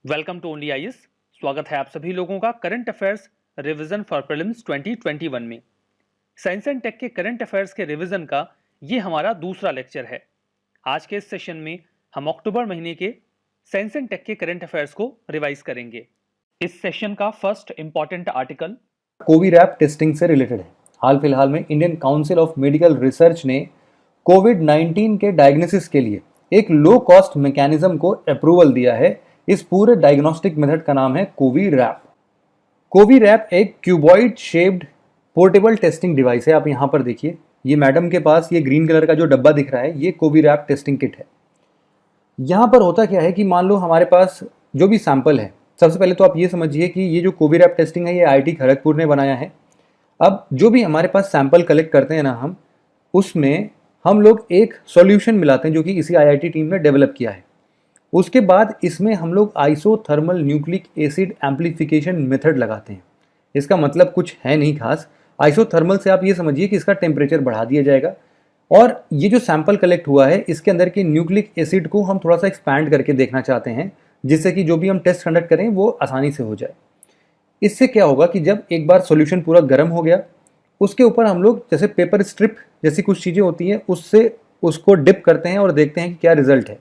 Welcome to only IAS. स्वागत है आप सभी लोगों का current affairs revision for prelims 2021 में। साइंस एंड टेक के करंट अफेयर्स के रिवीजन का ये हमारा दूसरा लेक्चर है। आज के इस सेशन में हम अक्टूबर महीने के साइंस एंड टेक के करंट अफेयर्स को रिवाइज करेंगे। इस सेशन का first important article Covirap testing से रिलेटेड है। हाल फिलहाल में Indian council of medical research ने कोविड-19 के डायग्नोसिस के लिए एक लो कॉस्ट मैकेनिज्म को अप्रूवल दिया है। इस पूरे डायग्नोस्टिक मेथड का नाम है कोविरैप। कोविरैप एक cuboid shaped portable testing device है। आप यहाँ पर देखिए, ये मैडम के पास ये ग्रीन कलर का जो डब्बा दिख रहा है, ये कोविरैप टेस्टिंग किट है। यहाँ पर होता क्या है कि मान लो हमारे पास जो भी सैंपल है, सबसे पहले तो आप ये समझिए कि ये जो कोविरैप टेस्टिंग है ये आईआईटी खड़गपुर ने बनाया है। अब जो भी हमारे पास सैंपल कलेक्ट करते हैं ना हम, उसमें हम लोग एक सॉल्यूशन मिलाते हैं जो कि इसी आईआईटी टीम ने डेवलप किया है। उसके बाद इसमें हम लोग isothermal nucleic acid amplification method लगाते हैं। इसका मतलब कुछ है नहीं खास। आइसोथर्मल से आप ये समझिए कि इसका टेम्परेचर बढ़ा दिया जाएगा और ये जो सैंपल कलेक्ट हुआ है इसके अंदर के न्यूक्लिक एसिड को हम थोड़ा सा एक्सपैंड करके देखना चाहते हैं, जिससे कि जो भी हम टेस्ट कंडक्ट करें वो आसानी से हो जाए। इससे क्या होगा कि जब एक बार सॉल्यूशन पूरा गर्म हो गया, उसके ऊपर हम लोग जैसे पेपर स्ट्रिप जैसी कुछ चीज़ें होती हैं, उससे उसको डिप करते हैं और देखते हैं कि क्या रिजल्ट है।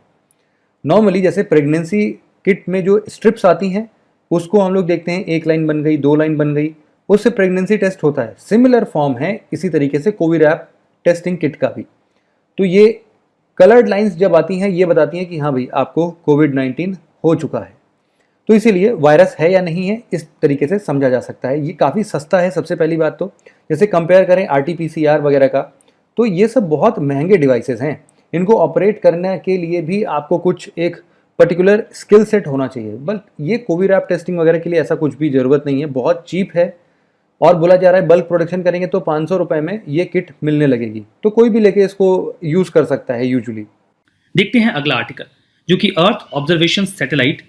नॉर्मली जैसे प्रेगनेंसी किट में जो स्ट्रिप्स आती हैं उसको हम लोग देखते हैं, एक लाइन बन गई, दो लाइन बन गई, उससे प्रेगनेंसी टेस्ट होता है। सिमिलर फॉर्म है इसी तरीके से कोविरैप टेस्टिंग किट का भी। तो ये कलर्ड लाइंस जब आती हैं ये बताती हैं कि हाँ भाई आपको कोविड-19 हो चुका है। तो इसीलिए वायरस है या नहीं है इस तरीके से समझा जा सकता है। ये काफ़ी सस्ता है सबसे पहली बात तो। जैसे कंपेयर करें आरटीपीसीआर वगैरह का, तो ये सब बहुत महंगे डिवाइसेस हैं। इनको ऑपरेट करने के लिए भी आपको कुछ एक पर्टिकुलर स्किल सेट होना चाहिए। बट ये कोविरैप टेस्टिंग वगैरह के लिए ऐसा कुछ भी ज़रूरत नहीं है, बहुत चीप है। और बोला जा रहा है बल्क प्रोडक्शन करेंगे तो 500 रुपये में ये किट मिलने लगेगी। तो कोई भी लेके इसको यूज़ कर सकता है यूजुअली। देखते हैं अगला आर्टिकल, जो कि अर्थ ऑब्जर्वेशन सैटेलाइट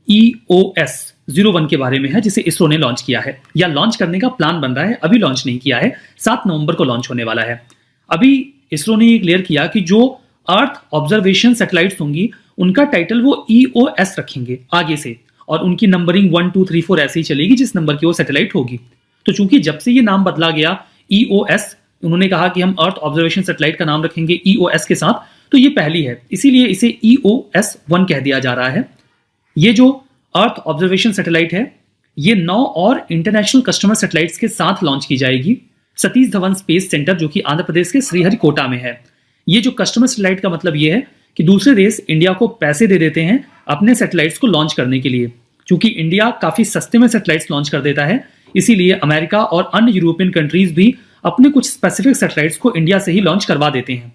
EOS-01 के बारे में है, जिसे इसरो ने लॉन्च किया है या लॉन्च करने का प्लान बन रहा है। अभी लॉन्च नहीं किया है, 7 नवंबर को लॉन्च होने वाला है। अभी इसरो ने ये क्लियर किया कि जो अर्थ ऑब्जर्वेशन सैटेलाइट्स होंगी उनका टाइटल वो EOS रखेंगे आगे से, और उनकी नंबरिंग 1 2 3 4 ऐसे ही चलेगी जिस नंबर की वो सैटेलाइट होगी। तो चूंकि जब से ये नाम बदला गया EOS, उन्होंने कहा कि हम अर्थ ऑब्जर्वेशन सैटेलाइट का नाम रखेंगे EOS के साथ, तो ये पहली है, इसीलिए इसे EOS-1 कह दिया जा रहा है। ये जो अर्थ ऑब्जर्वेशन सैटेलाइट है ये 9 और इंटरनेशनल कस्टमर सैटेलाइट्स के साथ लॉन्च की जाएगी सतीश धवन स्पेस सेंटर, जो कि आंध्र प्रदेश के श्रीहरिकोटा में है। ये जो कस्टमर सैटेलाइट का मतलब ये है कि दूसरे देश इंडिया को पैसे दे देते हैं अपने सैटेलाइट्स को लॉन्च करने के लिए। क्योंकि इंडिया काफी सस्ते में सैटेलाइट्स लॉन्च कर देता है, इसीलिए अमेरिका और अन्य यूरोपियन कंट्रीज भी अपने कुछ स्पेसिफिक सैटेलाइट्स को इंडिया से ही लॉन्च करवा देते हैं।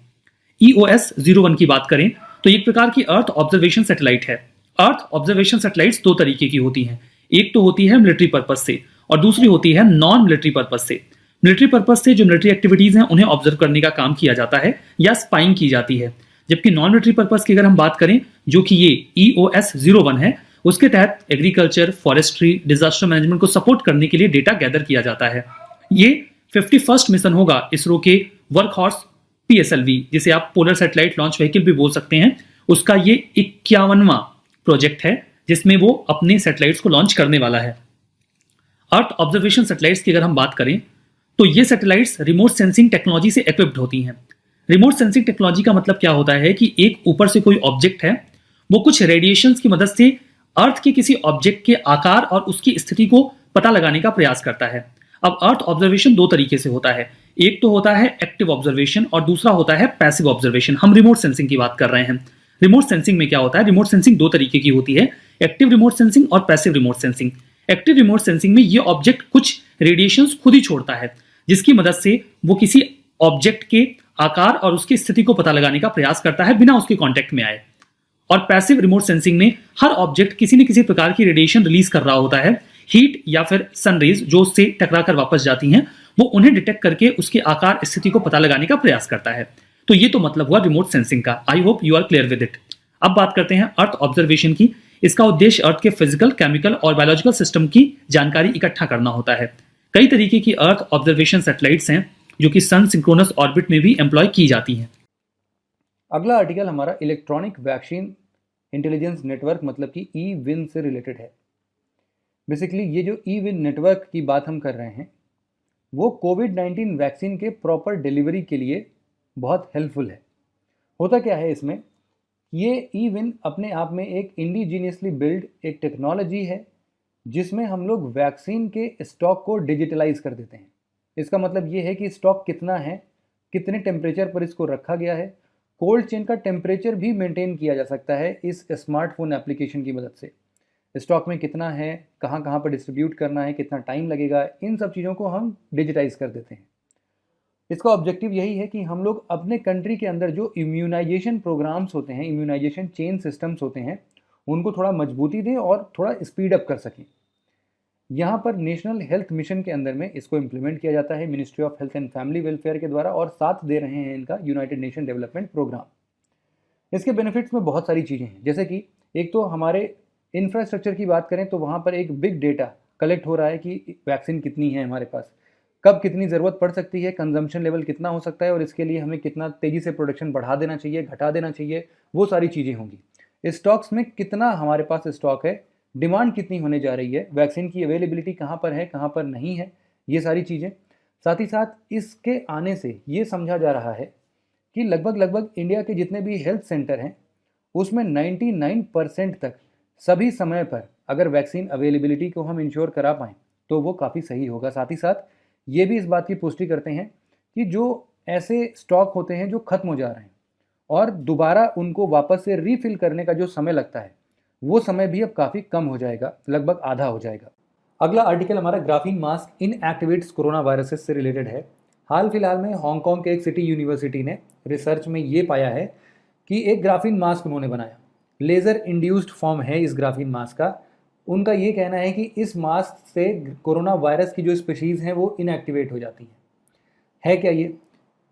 EOS-01 की बात करें तो एक प्रकार की अर्थ ऑब्जर्वेशन सैटेलाइट है। अर्थ ऑब्जर्वेशन सैटेलाइट्स 2 तरीके की होती हैं। एक तो होती है मिलिट्री पर्पज से और दूसरी होती है नॉन मिलिट्री पर्पज से। मिलिट्री पर्पज से जो मिलिट्री एक्टिविटीज हैं उन्हें ऑब्जर्व करने का काम किया जाता है या स्पाइंग की जाती है। जबकि नॉन मिलिट्री पर्पज की अगर हम बात करें, जो कि ये EOS-01 है, उसके तहत एग्रीकल्चर, फॉरेस्ट्री, डिजास्टर मैनेजमेंट को सपोर्ट करने के लिए डेटा गैदर किया जाता है। ये 51st मिशन होगा इसरो के वर्कहॉर्स PSLV, जिसे आप पोलर सैटेलाइट लॉन्च व्हीकल भी बोल सकते हैं, उसका ये 51वां प्रोजेक्ट है जिसमें वो अपने सैटेलाइट्स को लॉन्च करने वाला है। अर्थ ऑब्जर्वेशन सैटेलाइट्स की अगर हम बात करें तो ये सैटेलाइट्स रिमोट सेंसिंग टेक्नोलॉजी से इक्विप्ड होती हैं। रिमोट सेंसिंग टेक्नोलॉजी का मतलब क्या होता है कि एक ऊपर से कोई ऑब्जेक्ट है, वो कुछ रेडिएशंस की मदद से अर्थ के किसी ऑब्जेक्ट के आकार और उसकी स्थिति को पता लगाने का प्रयास करता है। अब अर्थ ऑब्जर्वेशन 2 तरीके से होता है। एक तो होता है एक्टिव ऑब्जर्वेशन और दूसरा होता है पैसिव ऑब्जर्वेशन। हम रिमोट सेंसिंग की बात कर रहे हैं। रिमोट सेंसिंग में क्या होता है? रिमोट सेंसिंग 2 तरीके की होती है, एक्टिव रिमोट सेंसिंग और passive remote sensing. Active remote sensing में ये ऑब्जेक्ट कुछ रेडिएशंस खुद ही छोड़ता है, जिसकी मदद से वो किसी ऑब्जेक्ट के आकार और उसकी स्थिति को पता लगाने का प्रयास करता है बिना उसके कांटेक्ट में आए। और पैसिव रिमोट सेंसिंग में हर ऑब्जेक्ट किसी न किसी प्रकार की रेडिएशन रिलीज कर रहा होता है, हीट या फिर सनरेज जो उससे टकरा कर वापस जाती हैं, वो उन्हें डिटेक्ट करके उसके आकार स्थिति को पता लगाने का प्रयास करता है। तो ये तो मतलब हुआ रिमोट सेंसिंग का। I hope you are clear with it. अब बात करते हैं अर्थ ऑब्जर्वेशन की। इसका उद्देश्य अर्थ के फिजिकल, केमिकल और बायोलॉजिकल सिस्टम की जानकारी इकट्ठा करना होता है। कई तरीके की अर्थ ऑब्जर्वेशन सैटेलाइट्स हैं जो कि सन सिंक्रोनस ऑर्बिट में भी एम्प्लॉय की जाती हैं। अगला आर्टिकल हमारा इलेक्ट्रॉनिक वैक्सीन इंटेलिजेंस नेटवर्क मतलब कि ई विन से रिलेटेड है। बेसिकली ये जो ई विन नेटवर्क की बात हम कर रहे हैं वो कोविड-19 वैक्सीन के प्रॉपर डिलीवरी के लिए बहुत हेल्पफुल है। होता क्या है इसमें, ये ई विन अपने आप में एक इंडिजीनियसली बिल्ड एक टेक्नोलॉजी है जिसमें हम लोग वैक्सीन के स्टॉक को डिजिटलाइज कर देते हैं। इसका मतलब ये है कि स्टॉक कितना है, कितने टेम्परेचर पर इसको रखा गया है, कोल्ड चेन का टेम्परेचर भी मेंटेन किया जा सकता है इस स्मार्टफोन एप्लीकेशन की मदद से। स्टॉक में कितना है, कहाँ कहाँ पर डिस्ट्रीब्यूट करना है, कितना टाइम लगेगा, इन सब चीज़ों को हम डिजिटाइज कर देते हैं। इसका ऑब्जेक्टिव यही है कि हम लोग अपने कंट्री के अंदर जो इम्यूनाइजेशन प्रोग्राम्स होते हैं, इम्यूनाइजेशन चेन सिस्टम्स होते हैं, उनको थोड़ा मजबूती दें और थोड़ा स्पीड अप कर सकें। यहाँ पर नेशनल हेल्थ मिशन के अंदर में इसको इम्प्लीमेंट किया जाता है ministry of health and family welfare के द्वारा, और साथ दे रहे हैं इनका यूनाइटेड नेशन डेवलपमेंट प्रोग्राम। इसके बेनिफिट्स में बहुत सारी चीज़ें हैं, जैसे कि एक तो हमारे इंफ्रास्ट्रक्चर की बात करें तो वहाँ पर एक बिग डेटा कलेक्ट हो रहा है कि वैक्सीन कितनी है हमारे पास, कब कितनी ज़रूरत पड़ सकती है, कंजम्पशन लेवल कितना हो सकता है और इसके लिए हमें कितना तेज़ी से प्रोडक्शन बढ़ा देना चाहिए, घटा देना चाहिए, वो सारी चीज़ें होंगी। स्टॉक्स में कितना हमारे पास स्टॉक है, डिमांड कितनी होने जा रही है, वैक्सीन की अवेलेबिलिटी कहाँ पर है, कहाँ पर नहीं है, ये सारी चीज़ें। साथ ही साथ इसके आने से ये समझा जा रहा है कि लगभग इंडिया के जितने भी हेल्थ सेंटर हैं उसमें 99% तक सभी समय पर अगर वैक्सीन अवेलेबिलिटी को हम इंश्योर करा पाएँ तो वो काफ़ी सही होगा। साथ ही साथ ये भी इस बात की पुष्टि करते हैं कि जो ऐसे स्टॉक होते हैं जो ख़त्म हो जा रहे हैं और दोबारा उनको वापस से रीफिल करने का जो समय लगता है वो समय भी अब काफ़ी कम हो जाएगा, लगभग आधा हो जाएगा। अगला आर्टिकल हमारा graphene mask inactivates corona viruses से रिलेटेड है। हाल फिलहाल में हांगकांग के एक सिटी यूनिवर्सिटी ने रिसर्च में ये पाया है कि एक ग्राफीन मास्क उन्होंने बनाया, लेज़र इंड्यूस्ड फॉर्म है इस ग्राफीन मास्क का। उनका ये कहना है कि इस मास्क से कोरोना वायरस की जो स्पीशीज़ हैं वो इनएक्टिवेट हो जाती हैं। है क्या ये?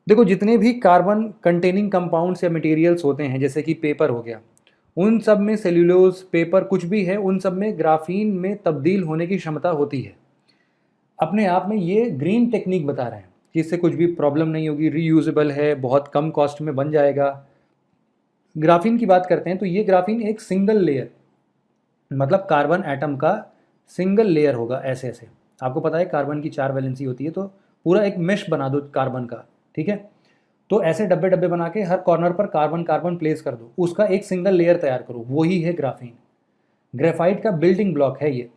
देखो, जितने भी कार्बन कंटेनिंग कंपाउंड्स या मटेरियल्स होते हैं जैसे कि पेपर हो गया, उन सब में सेल्यूलोज, पेपर कुछ भी है, उन सब में ग्राफीन में तब्दील होने की क्षमता होती है। अपने आप में ये ग्रीन टेक्निक बता रहे हैं कि इससे कुछ भी प्रॉब्लम नहीं होगी, रीयूजेबल है, बहुत कम कॉस्ट में बन जाएगा। ग्राफीन की बात करते हैं तो ये ग्राफीन एक सिंगल लेयर, मतलब कार्बन एटम का सिंगल लेयर होगा ऐसे ऐसे। आपको पता है कार्बन की 4 वैलेंसी होती है, तो पूरा एक मेश बना दो कार्बन का, ठीक है। तो ऐसे डब्बे डब्बे बना के हर कॉर्नर पर कार्बन कार्बन प्लेस कर दो, उसका एक सिंगल लेयर तैयार करो, वही है ग्राफीन। ग्रेफाइट का बिल्डिंग ब्लॉक है ये,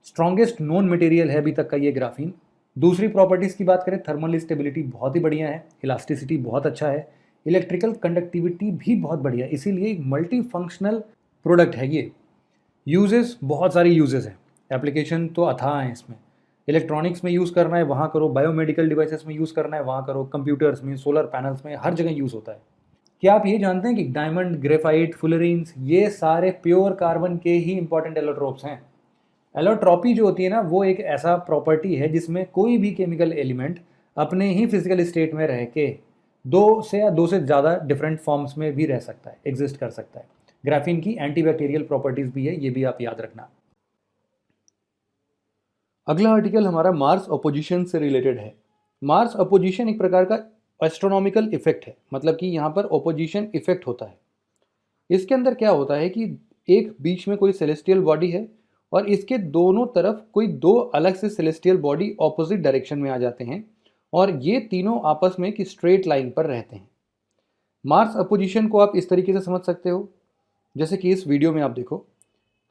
स्ट्रॉन्गेस्ट नोन मटेरियल है अभी तक का ये ग्राफीन। दूसरी प्रॉपर्टीज़ की बात करें, थर्मल स्टेबिलिटी बहुत ही बढ़िया है, इलास्टिसिटी बहुत अच्छा है, इलेक्ट्रिकल कंडक्टिविटी भी बहुत बढ़िया है, इसीलिए एक मल्टी फंक्शनल प्रोडक्ट है ये। यूजेस, बहुत सारी यूजेस हैं, एप्लीकेशन तो अथाह हैं इसमें। इलेक्ट्रॉनिक्स में यूज़ करना है वहाँ करो, बायोमेडिकल डिवाइसेस में यूज़ करना है वहाँ करो, कंप्यूटर्स में, सोलर पैनल्स में, हर जगह यूज़ होता है। क्या आप ये जानते हैं कि डायमंड, ग्रेफाइट, फुलरीन्स ये सारे प्योर कार्बन के ही इंपॉर्टेंट एलोट्रोप्स हैं। एलोट्रॉपी जो होती है ना, वो एक ऐसा प्रॉपर्टी है जिसमें कोई भी केमिकल एलिमेंट अपने ही फिजिकल स्टेट में रह के दो से ज़्यादा डिफरेंट फॉर्म्स में भी रह सकता है, एग्जिस्ट कर सकता है। ग्राफीन की एंटीबैक्टीरियल प्रॉपर्टीज़ भी है, ये भी आप याद रखना। अगला आर्टिकल हमारा मार्स अपोजिशन से रिलेटेड है। मार्स अपोजिशन एक प्रकार का एस्ट्रोनॉमिकल इफेक्ट है, मतलब कि यहाँ पर अपोजिशन इफेक्ट होता है। इसके अंदर क्या होता है कि एक बीच में कोई सेलेस्टियल बॉडी है और इसके दोनों तरफ कोई दो अलग से सेलेस्टियल बॉडी ऑपोजिट डायरेक्शन में आ जाते हैं और ये तीनों आपस में एक स्ट्रेट लाइन पर रहते हैं। मार्स अपोजिशन को आप इस तरीके से समझ सकते हो, जैसे कि इस वीडियो में आप देखो,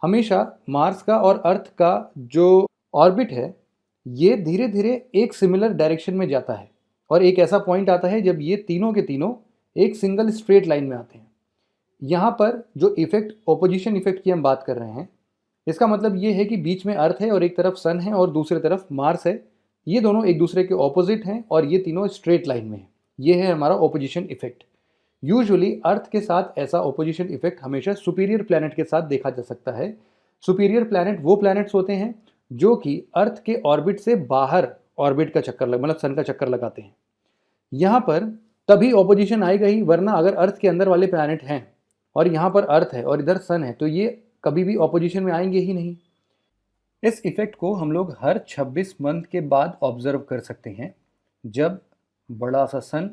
हमेशा मार्स का और अर्थ का जो ऑर्बिट है ये धीरे धीरे एक सिमिलर डायरेक्शन में जाता है और एक ऐसा पॉइंट आता है जब ये तीनों के तीनों एक सिंगल स्ट्रेट लाइन में आते हैं। यहाँ पर जो इफेक्ट, ऑपोजिशन इफेक्ट की हम बात कर रहे हैं, इसका मतलब ये है कि बीच में अर्थ है और एक तरफ सन है और दूसरी तरफ मार्स है, ये दोनों एक दूसरे के ऑपोजिट हैं और ये तीनों स्ट्रेट लाइन में हैं। ये है हमारा ऑपोजिशन इफेक्ट। यूजुअली अर्थ के साथ ऐसा ऑपोजिशन इफेक्ट हमेशा सुपीरियर प्लैनेट के साथ देखा जा सकता है। सुपीरियर प्लैनेट वो प्लैनेट्स होते हैं जो कि अर्थ के ऑर्बिट से बाहर ऑर्बिट का चक्कर मतलब सन का चक्कर लगाते हैं। यहाँ पर तभी ऑपोजिशन आएगा ही, वरना अगर अर्थ के अंदर वाले प्लैनेट हैं और यहाँ पर अर्थ है और इधर सन है तो ये कभी भी ऑपोजिशन में आएंगे ही नहीं। इस इफेक्ट को हम लोग हर 26 मंथ के बाद ऑब्जर्व कर सकते हैं, जब बड़ा सा सन,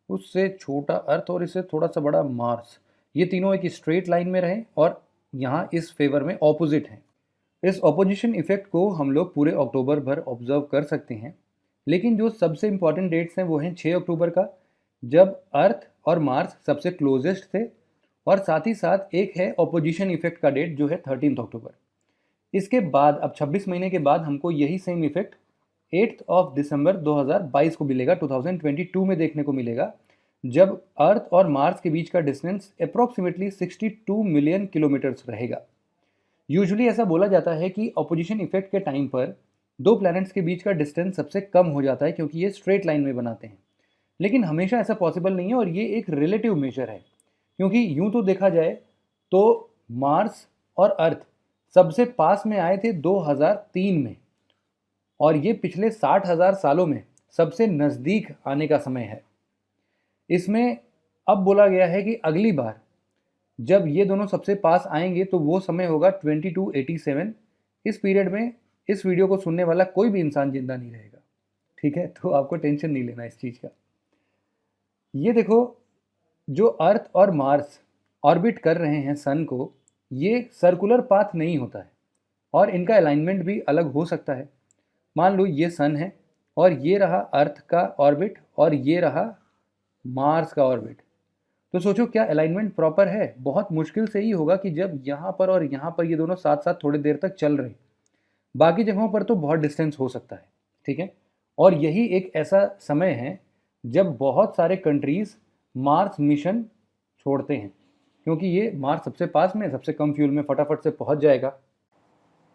उससे छोटा अर्थ और इससे थोड़ा सा बड़ा मार्स, ये तीनों एक स्ट्रेट लाइन में रहें और यहाँ इस फेवर में ऑपोजिट हैं। इस ऑपोजिशन इफेक्ट को हम लोग पूरे अक्टूबर भर ऑब्जर्व कर सकते हैं, लेकिन जो सबसे इम्पॉर्टेंट डेट्स हैं वो हैं 6 अक्टूबर का, जब अर्थ और मार्स सबसे क्लोजेस्ट थे, और साथ ही साथ एक है ऑपोजिशन इफेक्ट का डेट जो है 13 अक्टूबर। इसके बाद अब 26 महीने के बाद हमको यही सेम इफेक्ट 8 दिसंबर 2022 को मिलेगा, 2022 में देखने को मिलेगा, जब अर्थ और मार्स के बीच का डिस्टेंस अप्रॉक्सीमेटली 62 मिलियन किलोमीटर्स रहेगा। यूजुअली ऐसा बोला जाता है कि ऑपोजिशन इफेक्ट के टाइम पर दो प्लैनेट्स के बीच का डिस्टेंस सबसे कम हो जाता है क्योंकि ये स्ट्रेट लाइन में बनाते हैं, लेकिन हमेशा ऐसा पॉसिबल नहीं है और ये एक रिलेटिव मेजर है, क्योंकि यूं तो देखा जाए तो मार्स और अर्थ सबसे पास में आए थे 2003 में, और ये पिछले 60,000 सालों में सबसे नज़दीक आने का समय है। इसमें अब बोला गया है कि अगली बार जब ये दोनों सबसे पास आएंगे तो वो समय होगा 2287। इस पीरियड में इस वीडियो को सुनने वाला कोई भी इंसान जिंदा नहीं रहेगा, ठीक है? तो आपको टेंशन नहीं लेना इस चीज़ का। ये देखो, जो अर्थ और मार्स ऑर्बिट कर रहे हैं सन को, ये सर्कुलर पाथ नहीं होता है और इनका अलाइनमेंट भी अलग हो सकता है। मान लो ये सन है और ये रहा अर्थ का ऑर्बिट और ये रहा मार्स का ऑर्बिट, तो सोचो क्या अलाइनमेंट प्रॉपर है? बहुत मुश्किल से ही होगा कि जब यहाँ पर और यहाँ पर ये दोनों साथ साथ थोड़ी देर तक चल रहे, बाकी जगहों पर तो बहुत डिस्टेंस हो सकता है, ठीक है? और यही एक ऐसा समय है जब बहुत सारे कंट्रीज मार्स मिशन छोड़ते हैं, क्योंकि ये मार्स सबसे पास में, सबसे कम फ्यूल में फटाफट से पहुंच जाएगा।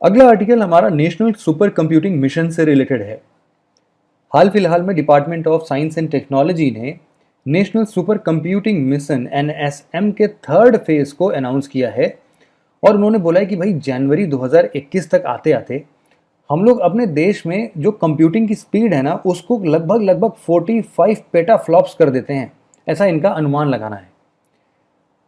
अगला आर्टिकल हमारा नेशनल सुपर कंप्यूटिंग मिशन से रिलेटेड है। हाल फिलहाल में department of science and technology ने national supercomputing mission NSM के थर्ड फेज को अनाउंस किया है, और उन्होंने बोला है कि भाई जनवरी 2021 तक आते आते हम लोग अपने देश में जो कंप्यूटिंग की स्पीड है ना, उसको लगभग 45 पेटाफ्लॉप्स कर देते हैं, ऐसा इनका अनुमान लगाना है।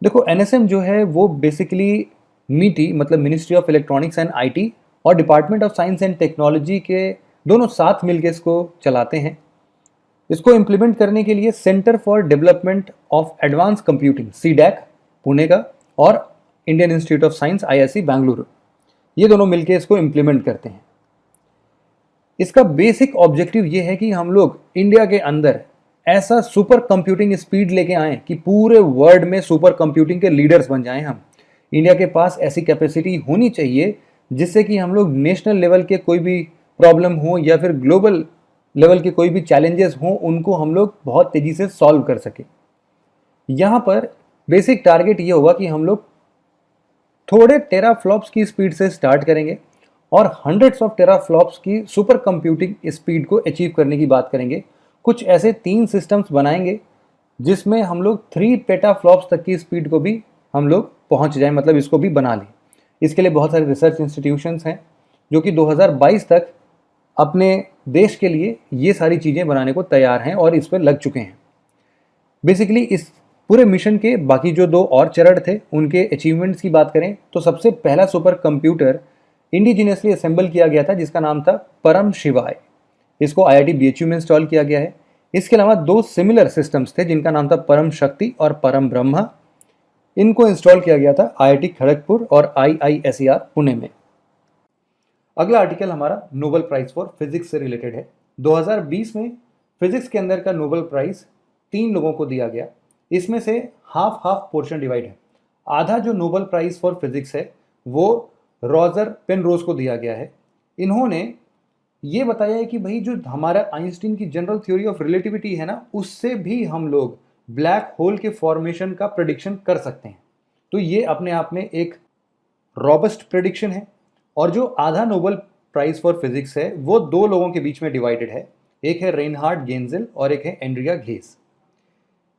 देखो, NSM जो है वो बेसिकली MITI मतलब ministry of electronics and IT और department of science and technology के दोनों साथ मिलकर इसको चलाते हैं। इसको इम्प्लीमेंट करने के लिए centre for development of advance computing CDAC Pune का और Indian institute of science IISc Bengaluru, ये दोनों मिलकर इसको इम्प्लीमेंट करते हैं। इसका बेसिक ऑब्जेक्टिव ये है कि हम लोग इंडिया के अंदर ऐसा सुपर कंप्यूटिंग स्पीड लेके आएं कि पूरे वर्ल्ड में सुपर कंप्यूटिंग के लीडर्स बन जाएं हम। इंडिया के पास ऐसी कैपेसिटी होनी चाहिए जिससे कि हम लोग नेशनल लेवल के कोई भी प्रॉब्लम हो या फिर ग्लोबल लेवल के कोई भी चैलेंजेस हों, उनको हम लोग बहुत तेज़ी से सॉल्व कर सके। यहाँ पर बेसिक टारगेट ये होगा कि हम लोग थोड़े टेराफ्लॉप्स की स्पीड से स्टार्ट करेंगे और हंड्रेड्स ऑफ टेराफ्लॉप्स की सुपर कंप्यूटिंग स्पीड को अचीव करने की बात करेंगे। कुछ ऐसे 3 सिस्टम्स बनाएंगे जिसमें हम लोग 3 पेटाफ्लॉप्स तक की स्पीड को भी हम लोग पहुंच जाएं, मतलब इसको भी बना लें। इसके लिए बहुत सारे रिसर्च इंस्टीट्यूशंस हैं जो कि 2022 तक अपने देश के लिए ये सारी चीज़ें बनाने को तैयार हैं और इस पर लग चुके हैं। बेसिकली इस पूरे मिशन के बाकी जो 2 और चरण थे उनके अचीवमेंट्स की बात करें तो सबसे पहला सुपर कंप्यूटर इंडिजिनियसली असेंबल किया गया था जिसका नाम था परम शिवाय। इसको IIT BHU में इंस्टॉल किया गया है। इसके अलावा 2 सिमिलर सिस्टम्स थे जिनका नाम था परम शक्ति और परम ब्रह्मा। इनको इंस्टॉल किया गया था IIT खड़गपुर और IISER पुणे में। अगला आर्टिकल हमारा नोबेल प्राइज फॉर फिजिक्स से रिलेटेड है। 2020 में फिजिक्स के अंदर का नोबेल प्राइज 3 लोगों को दिया गया। इसमें से हाफ पोर्शन डिवाइड है। आधा जो नोबेल प्राइज फॉर फिजिक्स है वो रॉजर पेनरोज को दिया गया है। इन्होंने ये बताया है कि भाई जो हमारा आइंस्टीन की जनरल थ्योरी ऑफ रिलेटिविटी है ना, उससे भी हम लोग ब्लैक होल के फॉर्मेशन का प्रेडिक्शन कर सकते हैं। तो ये अपने आप में एक रॉबस्ट प्रेडिक्शन है। और जो आधा नोबेल प्राइज फॉर फिजिक्स है वो 2 लोगों के बीच में डिवाइडेड है। एक है रेनहार्ड गेंजेल और एक है एंड्रिया घेस।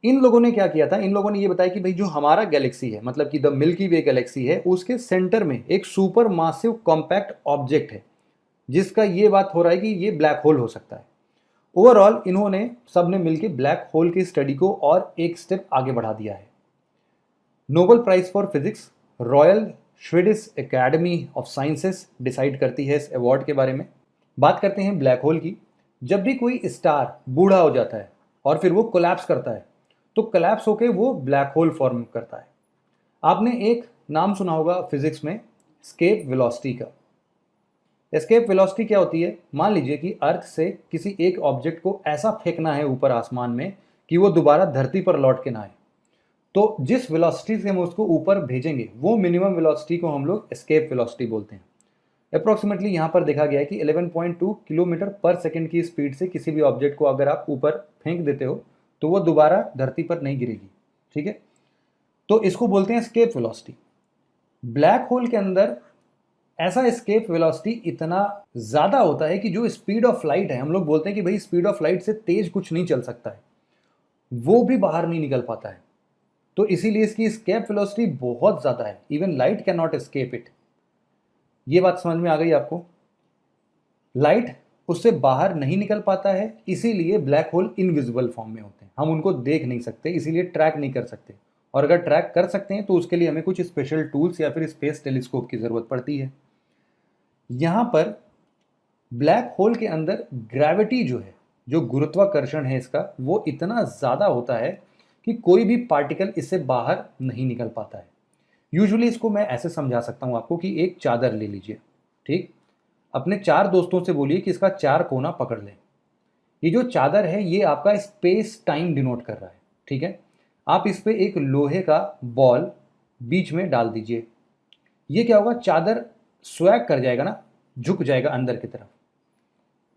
इन लोगों ने क्या किया था, इन लोगों ने ये बताया कि भाई जो हमारा गैलेक्सी है, मतलब कि द मिल्की वे गैलेक्सी है, उसके सेंटर में एक सुपर मासिव कॉम्पैक्ट ऑब्जेक्ट है जिसका ये बात हो रहा है कि ये ब्लैक होल हो सकता है। ओवरऑल इन्होंने सबने मिलकर ब्लैक होल की स्टडी को और एक स्टेप आगे बढ़ा दिया है। Nobel prize for physics Royal Swedish Academy of Sciences decide करती है इस अवार्ड के बारे में। बात करते हैं ब्लैक होल की। जब भी कोई स्टार बूढ़ा हो जाता है और फिर वो कोलैप्स करता है तो कोलैप्स होकर वो ब्लैक होल फॉर्म करता है। आपने एक नाम सुना होगा फिजिक्स में, एस्केप वेलोसिटी का। एस्केप वेलोसिटी क्या होती है? मान लीजिए कि अर्थ से किसी एक ऑब्जेक्ट को ऐसा फेंकना है ऊपर आसमान में कि वो दोबारा धरती पर लौट के ना आए। तो जिस वेलोसिटी से हम उसको ऊपर भेजेंगे वो मिनिमम वेलोसिटी को हम लोग एस्केप वेलोसिटी बोलते हैं। अप्रॉक्सीमेटली यहाँ पर देखा गया है कि 11.2 किलोमीटर पर सेकंड की स्पीड से किसी भी ऑब्जेक्ट को अगर आप ऊपर फेंक देते हो तो वो दोबारा धरती पर नहीं गिरेगी। ठीक है, तो इसको बोलते हैं एस्केप वेलोसिटी। ब्लैक होल के अंदर ऐसा एस्केप वेलोसिटी इतना ज़्यादा होता है कि जो स्पीड ऑफ लाइट है, हम लोग बोलते हैं कि भाई स्पीड ऑफ लाइट से तेज कुछ नहीं चल सकता है, वो भी बाहर नहीं निकल पाता है। तो इसीलिए इसकी एस्केप वेलोसिटी बहुत ज़्यादा है, even light can not escape it. ये बात समझ में आ गई आपको? लाइट उससे बाहर नहीं निकल पाता है, इसीलिए ब्लैक होल इनविजिबल फॉर्म में होते हैं, हम उनको देख नहीं सकते, इसीलिए ट्रैक नहीं कर सकते। और अगर ट्रैक कर सकते हैं तो उसके लिए हमें कुछ स्पेशल टूल्स या फिर स्पेस टेलीस्कोप की ज़रूरत पड़ती है। यहाँ पर ब्लैक होल के अंदर ग्रेविटी जो है, जो गुरुत्वाकर्षण है इसका, वो इतना ज़्यादा होता है कि कोई भी पार्टिकल इससे बाहर नहीं निकल पाता है। यूजुअली इसको मैं ऐसे समझा सकता हूँ आपको कि एक चादर ले लीजिए, ठीक, अपने 4 दोस्तों से बोलिए कि इसका 4 कोना पकड़ लें। ये जो चादर है ये आपका स्पेस टाइम डिनोट कर रहा है। ठीक है, आप इस पे एक लोहे का बॉल बीच में डाल दीजिए। ये क्या होगा, चादर स्वैग कर जाएगा ना, झुक जाएगा अंदर की तरफ।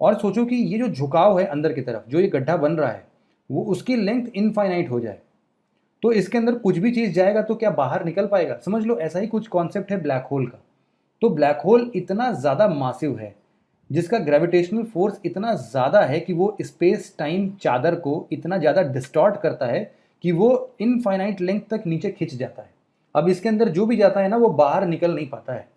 और सोचो कि ये जो झुकाव है अंदर की तरफ, जो ये गड्ढा बन रहा है, वो उसकी लेंथ इनफाइनाइट हो जाए, तो इसके अंदर कुछ भी चीज़ जाएगा तो क्या बाहर निकल पाएगा? समझ लो ऐसा ही कुछ कॉन्सेप्ट है ब्लैक होल का। तो ब्लैक होल इतना ज़्यादा मासिव है, जिसका ग्रेविटेशनल फोर्स इतना ज़्यादा है कि वो स्पेस टाइम चादर को इतना ज़्यादा डिस्टॉर्ट करता है कि वो इनफाइनाइट लेंथ तक नीचे खिंच जाता है। अब इसके अंदर जो भी जाता है ना, वो बाहर निकल नहीं पाता है।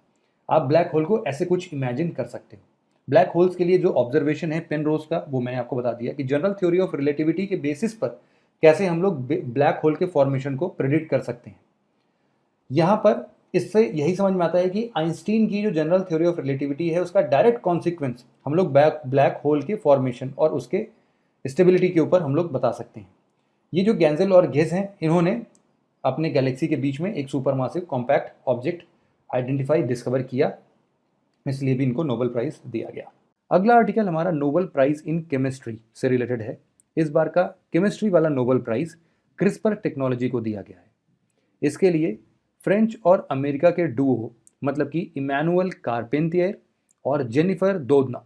आप ब्लैक होल को ऐसे कुछ इमेजिन कर सकते हो। ब्लैक होल्स के लिए जो ऑब्जर्वेशन है पेनरोज का, वो मैंने आपको बता दिया कि जनरल थ्योरी ऑफ रिलेटिविटी के बेसिस पर कैसे हम लोग ब्लैक होल के फॉर्मेशन को प्रिडिक्ट कर सकते हैं। यहाँ पर इससे यही समझ में आता है कि आइंस्टीन की जो जनरल थ्योरी ऑफ रिलेटिविटी है, उसका डायरेक्ट कॉन्सिक्वेंस हम लोग ब्लैक होल के फॉर्मेशन और उसके स्टेबिलिटी के ऊपर हम लोग बता सकते हैं। ये जो गैंजेल और घेस हैं, इन्होंने अपने गैलेक्सी के बीच में एक सुपरमासिव कॉम्पैक्ट ऑब्जेक्ट आइडेंटिफाई डिस्कवर किया, इसलिए भी इनको नोबेल प्राइज दिया गया। अगला आर्टिकल हमारा नोबेल प्राइज इन केमिस्ट्री से रिलेटेड है। इस बार का केमिस्ट्री वाला नोबेल प्राइज क्रिस्पर टेक्नोलॉजी को दिया गया है। इसके लिए फ्रेंच और अमेरिका के डुओ, मतलब कि इमैनुअल कारपेंटियर और जेनिफर दोदना,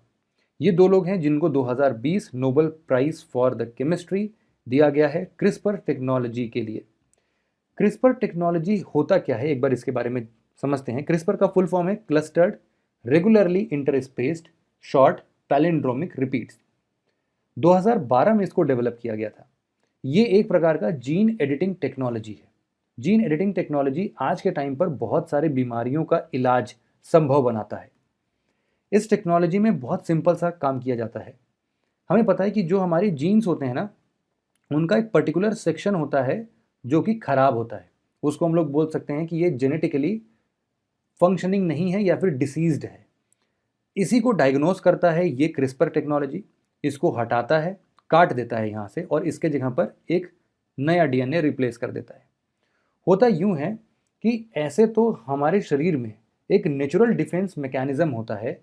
ये 2 लोग हैं जिनको 2020 Nobel prize for the chemistry दिया गया है क्रिस्पर टेक्नोलॉजी के लिए। क्रिस्पर टेक्नोलॉजी होता क्या है, एक बार इसके बारे में समझते हैं। क्रिस्पर का फुल फॉर्म है clustered regularly interspaced short palindromic repeats. 2012 में इसको डेवलप किया गया था। ये एक प्रकार का जीन एडिटिंग टेक्नोलॉजी है। जीन एडिटिंग टेक्नोलॉजी आज के टाइम पर बहुत सारे बीमारियों का इलाज संभव बनाता है। इस टेक्नोलॉजी में बहुत सिंपल सा काम किया जाता है। हमें पता है कि जो हमारी जीन्स होते हैं ना, उनका एक पर्टिकुलर सेक्शन होता है जो कि खराब होता है। उसको हम लोग बोल सकते हैं कि ये जेनेटिकली फंक्शनिंग नहीं है या फिर डिसीज्ड है। इसी को डायग्नोस करता है ये क्रिस्पर टेक्नोलॉजी। इसको हटाता है, काट देता है यहाँ से, और इसके जगह पर एक नया डीएनए रिप्लेस कर देता है। होता यूं है कि ऐसे तो हमारे शरीर में एक नेचुरल डिफेंस मैकेनिज्म होता है,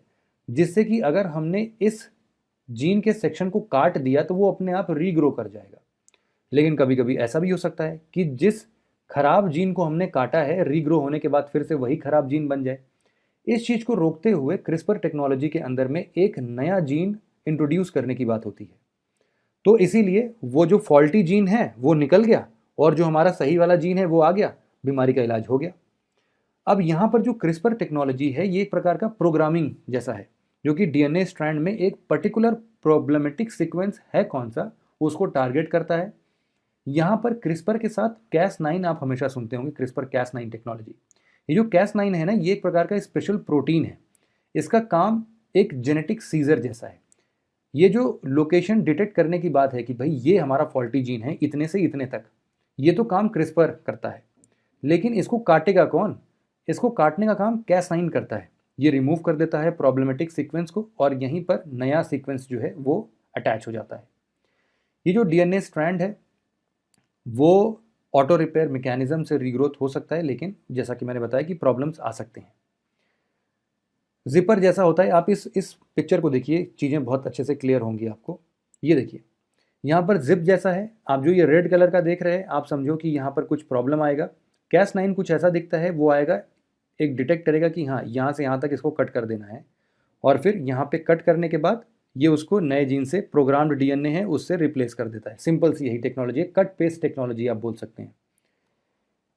जिससे कि अगर हमने इस जीन के सेक्शन को काट दिया तो वो अपने आप रीग्रो कर जाएगा। लेकिन कभी कभी ऐसा भी हो सकता है कि जिस खराब जीन को हमने काटा है, रीग्रो होने के बाद फिर से वही खराब जीन बन जाए। इस चीज़ को रोकते हुए क्रिस्पर टेक्नोलॉजी के अंदर में एक नया जीन इंट्रोड्यूस करने की बात होती है। तो इसीलिए वो जो फॉल्टी जीन है वो निकल गया और जो हमारा सही वाला जीन है वो आ गया, बीमारी का इलाज हो गया। अब यहाँ पर जो क्रिस्पर टेक्नोलॉजी है, ये एक प्रकार का प्रोग्रामिंग जैसा है, जो कि डीएनए स्ट्रैंड में एक पर्टिकुलर प्रॉब्लमेटिक सीक्वेंस है कौन सा, उसको टारगेट करता है। यहाँ पर क्रिस्पर के साथ Cas9 आप हमेशा सुनते होंगे, क्रिस्पर Cas9 टेक्नोलॉजी। ये जो Cas9 है ना, ये एक प्रकार का स्पेशल प्रोटीन है। इसका काम एक जेनेटिक सीजर जैसा है। ये जो लोकेशन डिटेक्ट करने की बात है कि भाई ये हमारा फॉल्टी जीन है इतने से इतने तक, ये तो काम क्रिस्पर करता है। लेकिन इसको काटेगा कौन? इसको काटने का काम Cas9 करता है। ये रिमूव कर देता है प्रॉब्लमेटिक सीक्वेंस को और यहीं पर नया सीक्वेंस जो है वो अटैच हो जाता है। ये जो डीएनए स्ट्रैंड है वो ऑटो रिपेयर मैकेनिज्म से रीग्रोथ हो सकता है, लेकिन जैसा कि मैंने बताया कि प्रॉब्लम्स आ सकते हैं। जिपर जैसा होता है, आप इस पिक्चर को देखिए, चीज़ें बहुत अच्छे से क्लियर होंगी आपको। ये देखिए, यहाँ पर जिप जैसा है, आप जो ये रेड कलर का देख रहे हैं, आप समझो कि यहाँ पर कुछ प्रॉब्लम आएगा। Cas9 कुछ ऐसा दिखता है, वो आएगा, एक डिटेक्ट करेगा कि हाँ यहाँ से यहाँ तक इसको कट कर देना है, और फिर यहाँ पे कट करने के बाद ये उसको नए जीन से, प्रोग्राम्ड डीएनए है उससे रिप्लेस कर देता है। सिंपल सी यही टेक्नोलॉजी है, कट पेस्ट टेक्नोलॉजी आप बोल सकते हैं।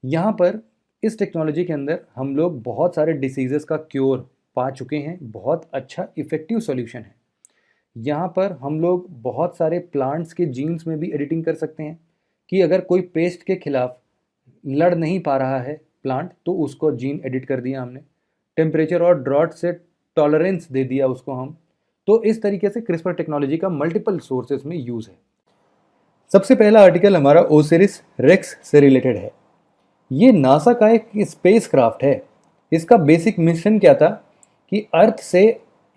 यहाँ पर इस टेक्नोलॉजी के अंदर हम लोग बहुत सारे डिसीजेस का क्योर पा चुके हैं, बहुत अच्छा इफेक्टिव सॉल्यूशन है। यहाँ पर हम लोग बहुत सारे प्लांट्स के जीन्स में भी एडिटिंग कर सकते हैं कि अगर कोई पेस्ट के खिलाफ लड़ नहीं पा रहा है प्लांट, तो उसको जीन एडिट कर दिया हमने, टेम्परेचर और ड्रॉट से टॉलरेंस दे दिया उसको हम। तो इस तरीके से क्रिस्पर टेक्नोलॉजी का मल्टीपल सोर्सेज में यूज़ है। सबसे पहला आर्टिकल हमारा ओसिरिस रेक्स से रिलेटेड है। ये नासा का एक स्पेस क्राफ्ट है। इसका बेसिक मिशन क्या था कि अर्थ से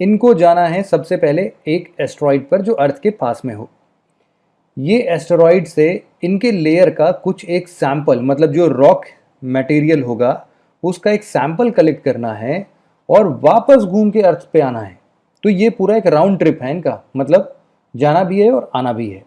इनको जाना है सबसे पहले एक एस्टेरॉइड पर जो अर्थ के पास में हो। ये एस्टेरॉइड से इनके लेयर का कुछ एक सैंपल, मतलब जो रॉक मटेरियल होगा उसका एक सैंपल कलेक्ट करना है और वापस घूम के अर्थ पे आना है। तो ये पूरा एक राउंड ट्रिप है इनका, मतलब जाना भी है और आना भी है।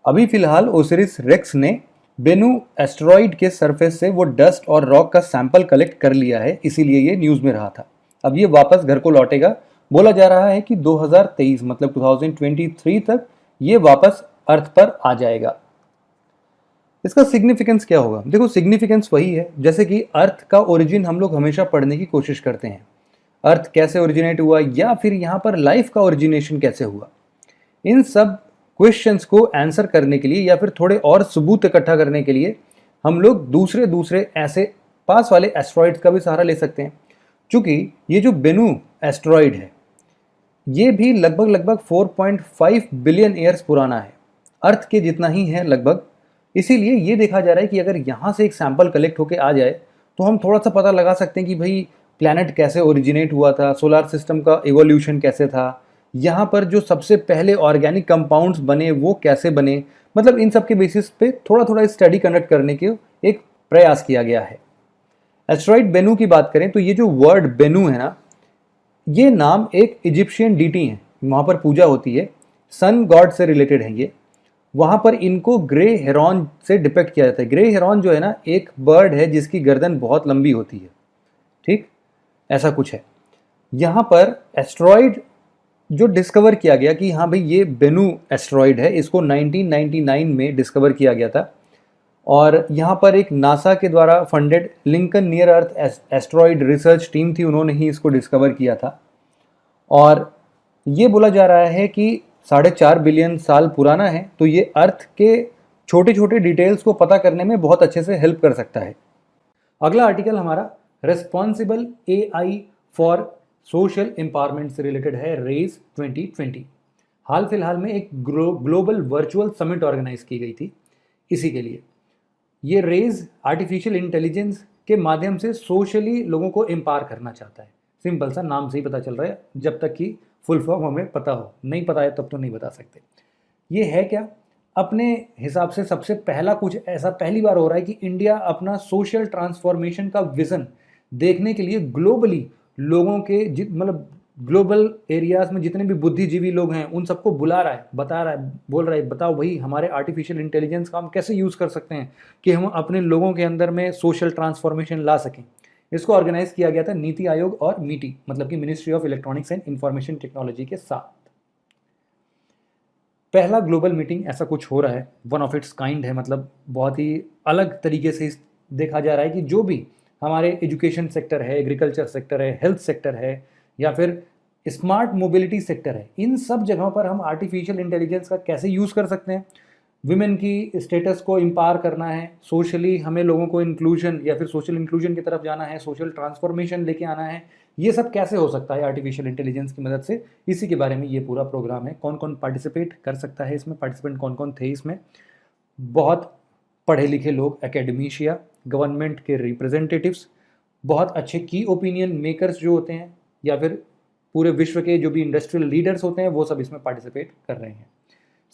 अभी फिलहाल ओसिरिस रेक्स ने बेनू एस्टेरॉइड के सरफेस से वो डस्ट और रॉक का सैंपल कलेक्ट कर लिया है, इसीलिए ये न्यूज़ में रहा था। अब ये वापस घर को लौटेगा। बोला जा रहा है कि 2023 मतलब 2023 तक ये वापस अर्थ पर आ जाएगा। इसका सिग्निफिकेंस क्या होगा? देखो, सिग्निफिकेंस वही है जैसे कि अर्थ का ओरिजिन हम लोग हमेशा पढ़ने की कोशिश करते हैं। अर्थ कैसे ओरिजिनेट हुआ, या फिर यहाँ पर लाइफ का ओरिजिनेशन कैसे हुआ। इन सब क्वेश्चंस को आंसर करने के लिए या फिर थोड़े और सबूत इकट्ठा करने के लिए हम लोग दूसरे ऐसे पास वाले एस्टेरॉइड्स का भी सहारा ले सकते हैं। चूंकि ये जो बेनू एस्टेरॉइड है ये भी लगभग 4.5 बिलियन ईयर्स पुराना है, अर्थ के जितना ही है लगभग। इसीलिए ये देखा जा रहा है कि अगर यहाँ से एक सैंपल कलेक्ट होके आ जाए तो हम थोड़ा सा पता लगा सकते हैं कि भाई प्लैनेट कैसे ओरिजिनेट हुआ था, सोलर सिस्टम का इवोल्यूशन कैसे था, यहाँ पर जो सबसे पहले ऑर्गेनिक कंपाउंड्स बने वो कैसे बने। मतलब इन सब के बेसिस पे थोड़ा स्टडी कंडक्ट करने के एक प्रयास किया गया है। एस्टेरॉइड बेनू की बात करें तो ये जो वर्ड बेनू है ना, ये नाम एक इजिप्शियन डीटी है, वहाँ पर पूजा होती है, सन गॉड से रिलेटेड है ये। वहाँ पर इनको ग्रे हेरॉन से डिपेक्ट किया जाता है। ग्रे हेरॉन जो है ना, एक बर्ड है जिसकी गर्दन बहुत लंबी होती है, ठीक, ऐसा कुछ है। यहाँ पर एस्टेरॉइड जो डिस्कवर किया गया कि हाँ भाई ये बेनू एस्टेरॉइड है, इसको 1999 में डिस्कवर किया गया था। और यहाँ पर एक नासा के द्वारा फंडेड लिंकन नियर अर्थ एस्टेरॉइड रिसर्च टीम थी, उन्होंने ही इसको डिस्कवर किया था। और ये बोला जा रहा है कि 4.5 बिलियन साल पुराना है, तो ये अर्थ के छोटे छोटे डिटेल्स को पता करने में बहुत अच्छे से हेल्प कर सकता है। अगला आर्टिकल हमारा responsible AI for social empowerment से रिलेटेड है, रेज 2020। हाल फिलहाल में एक ग्लोबल वर्चुअल समिट ऑर्गेनाइज की गई थी इसी के लिए। ये रेज आर्टिफिशियल इंटेलिजेंस के माध्यम से सोशली लोगों को एम्पावर करना चाहता है। सिंपल सा, नाम से ही पता चल रहा है, जब तक कि फुल फॉर्म हमें पता हो, नहीं पता है तब तो नहीं बता सकते। ये है क्या? अपने हिसाब से सबसे पहला कुछ ऐसा पहली बार हो रहा है कि इंडिया अपना सोशल ट्रांसफॉर्मेशन का विजन देखने के लिए ग्लोबली लोगों के मतलब ग्लोबल एरियाज में जितने भी बुद्धिजीवी लोग हैं उन सबको बुला रहा है, बता रहा है, बोल रहा है बताओ भाई हमारे आर्टिफिशियल इंटेलिजेंस का हम कैसे यूज़ कर सकते हैं कि हम अपने लोगों के अंदर में सोशल ट्रांसफॉर्मेशन ला सकें। इसको ऑर्गेनाइज किया गया था नीति आयोग और मीटी, मतलब कि ministry of electronics and information technology के साथ। पहला ग्लोबल मीटिंग ऐसा कुछ हो रहा है, वन ऑफ इट्स काइंड है, मतलब बहुत ही अलग तरीके से देखा जा रहा है कि जो भी हमारे एजुकेशन सेक्टर है, एग्रीकल्चर सेक्टर है, हेल्थ सेक्टर है, या फिर स्मार्ट मोबिलिटी सेक्टर है, इन सब जगहों पर हम आर्टिफिशियल इंटेलिजेंस का कैसे यूज़ कर सकते हैं। विमेन की स्टेटस को इम्पावर करना है, सोशली हमें लोगों को इंक्लूजन या फिर सोशल इंक्लूजन की तरफ जाना है, सोशल ट्रांसफॉर्मेशन लेके आना है। ये सब कैसे हो सकता है आर्टिफिशियल इंटेलिजेंस की मदद से, इसी के बारे में ये पूरा प्रोग्राम है। कौन कौन पार्टिसिपेट कर सकता है इसमें, पार्टिसिपेंट कौन कौन थे इसमें? बहुत पढ़े लिखे लोग, एकेडमीशिया, गवर्नमेंट के रिप्रेजेंटेटिव्स, बहुत अच्छे की ओपिनियन मेकर्स जो होते हैं, या फिर पूरे विश्व के जो भी इंडस्ट्रियल लीडर्स होते हैं, वो सब इसमें पार्टिसिपेट कर रहे हैं।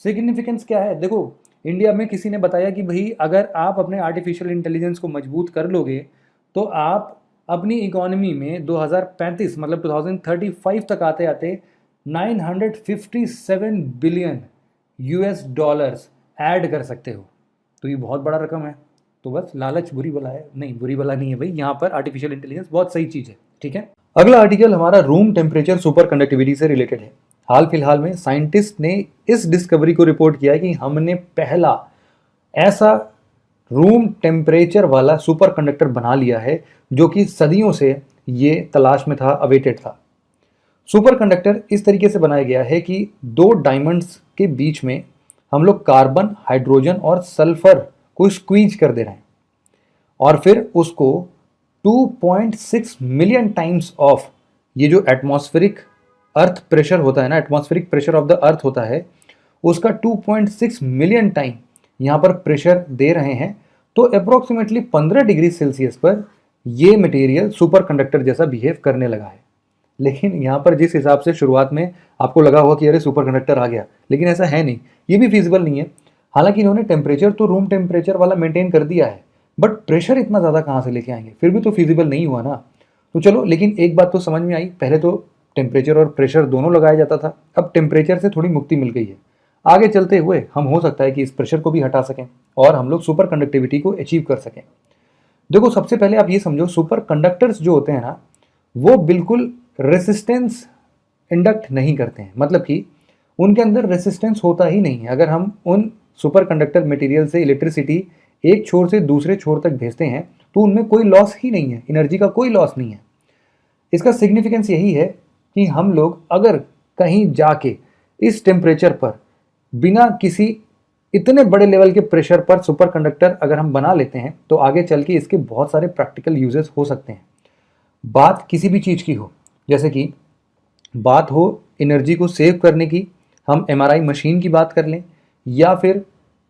सिग्निफिकेंस क्या है? देखो, इंडिया में किसी ने बताया कि भाई अगर आप अपने आर्टिफिशियल इंटेलिजेंस को मजबूत कर लोगे तो आप अपनी इकोनॉमी में 2035 मतलब 2035 तक आते आते 957 बिलियन यूएस डॉलर्स ऐड कर सकते हो। तो ये बहुत बड़ा रकम है। तो बस लालच बुरी बला है, नहीं बुरी बला नहीं है भाई, यहाँ पर आर्टिफिशियल इंटेलिजेंस बहुत सही चीज़ है। ठीक है, अगला आर्टिकल हमारा रूम टेम्परेचर सुपर कंडक्टिविटी से रिलेटेड है। हाल फिलहाल में साइंटिस्ट ने इस डिस्कवरी को रिपोर्ट किया है कि हमने पहला ऐसा रूम टेम्परेचर वाला सुपर कंडक्टर बना लिया है जो कि सदियों से ये तलाश में था, अवेटेड था। सुपर कंडक्टर इस तरीके से बनाया गया है कि दो डायमंड्स के बीच में हम लोग कार्बन, हाइड्रोजन और सल्फर को स्क्वीज कर दे रहे हैं और फिर उसको 2.6 मिलियन टाइम्स ऑफ ये जो एटमॉस्फेरिक अर्थ प्रेशर होता है ना, atmospheric pressure of the earth होता है, उसका 2.6 मिलियन टाइम यहाँ पर प्रेशर दे रहे हैं। तो अप्रोक्सीमेटली 15 डिग्री सेल्सियस पर ये मटेरियल सुपर कंडक्टर जैसा बिहेव करने लगा है। लेकिन यहाँ पर जिस हिसाब से शुरुआत में आपको लगा होगा कि अरे सुपर कंडक्टर आ गया, लेकिन ऐसा है नहीं, ये भी फिजिबल नहीं है। हालांकि इन्होंने टेम्परेचर तो रूम टेम्परेचर वाला मेंटेन कर दिया है, बट प्रेशर इतना ज़्यादा कहाँ से लेके आएंगे, फिर भी तो फिजिबल नहीं हुआ ना। तो चलो, लेकिन एक बात तो समझ में आई, पहले तो टेम्परेचर और प्रेशर दोनों लगाया जाता था, अब टेम्परेचर से थोड़ी मुक्ति मिल गई है। आगे चलते हुए हम हो सकता है कि इस प्रेशर को भी हटा सकें और हम लोग सुपर कंडक्टिविटी को अचीव कर सकें। देखो, सबसे पहले आप ये समझो, सुपर कंडक्टर्स जो होते हैं ना, वो बिल्कुल रेसिस्टेंस इंडक्ट नहीं करते हैं, मतलब कि उनके अंदर रेसिस्टेंस होता ही नहीं है। अगर हम उन सुपर कंडक्टर मटेरियल से इलेक्ट्रिसिटी एक छोर से दूसरे छोर तक भेजते हैं तो उनमें कोई लॉस ही नहीं है, एनर्जी का कोई लॉस नहीं है। इसका सिग्निफिकेंस यही है कि हम लोग अगर कहीं जाके इस टेम्परेचर पर बिना किसी इतने बड़े लेवल के प्रेशर पर सुपर कंडक्टर अगर हम बना लेते हैं तो आगे चल के इसके बहुत सारे प्रैक्टिकल यूजेस हो सकते हैं। बात किसी भी चीज़ की हो, जैसे कि बात हो एनर्जी को सेव करने की, हम एमआरआई मशीन की बात कर लें या फिर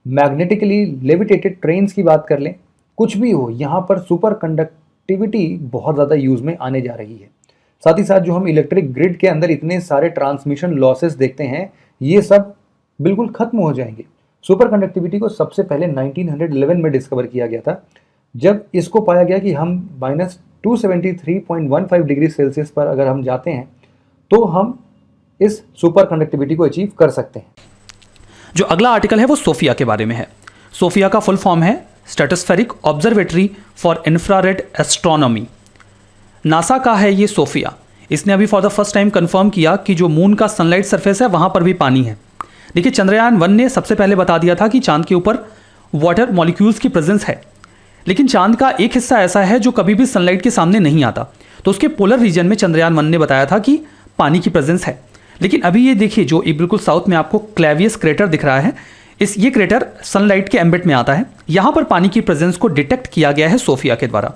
मैग्नेटिकली लेविटेटेड ट्रेन्स की बात कर लें, कुछ भी हो, यहाँ पर सुपर कंडक्टिविटी बहुत ज़्यादा यूज़ में आने जा रही है। साथ ही साथ जो हम इलेक्ट्रिक ग्रिड के अंदर इतने सारे ट्रांसमिशन लॉसेस देखते हैं, ये सब बिल्कुल खत्म हो जाएंगे। सुपर कंडक्टिविटी को सबसे पहले 1911 में डिस्कवर किया गया था, जब इसको पाया गया कि हम -273.15 डिग्री सेल्सियस पर अगर हम जाते हैं तो हम इस सुपर कंडक्टिविटी को अचीव कर सकते हैं। जो अगला आर्टिकल है वो सोफिया के बारे में है। सोफिया का फुल फॉर्म है stratospheric observatory for infrared astronomy. NASA का है ये सोफिया। इसने अभी for the first time confirm किया कि जो मून का सनलाइट सरफेस है वहाँ पर भी पानी है। देखिए, चंद्रयान 1 ने सबसे पहले बता दिया था कि चांद के ऊपर वाटर मॉलिक्यूल्स की प्रेजेंस है, लेकिन चांद का एक हिस्सा ऐसा है जो कभी भी सनलाइट के सामने नहीं आता, तो उसके पोलर रीजन में चंद्रयान 1 ने बताया था कि पानी की प्रेजेंस है। लेकिन अभी ये देखिए, जो एक बिल्कुल साउथ में आपको क्लेवियस क्रेटर दिख रहा है, ये क्रेटर सनलाइट के एम्बिट में आता है। यहाँ पर पानी की प्रेजेंस को डिटेक्ट किया गया है सोफिया के द्वारा।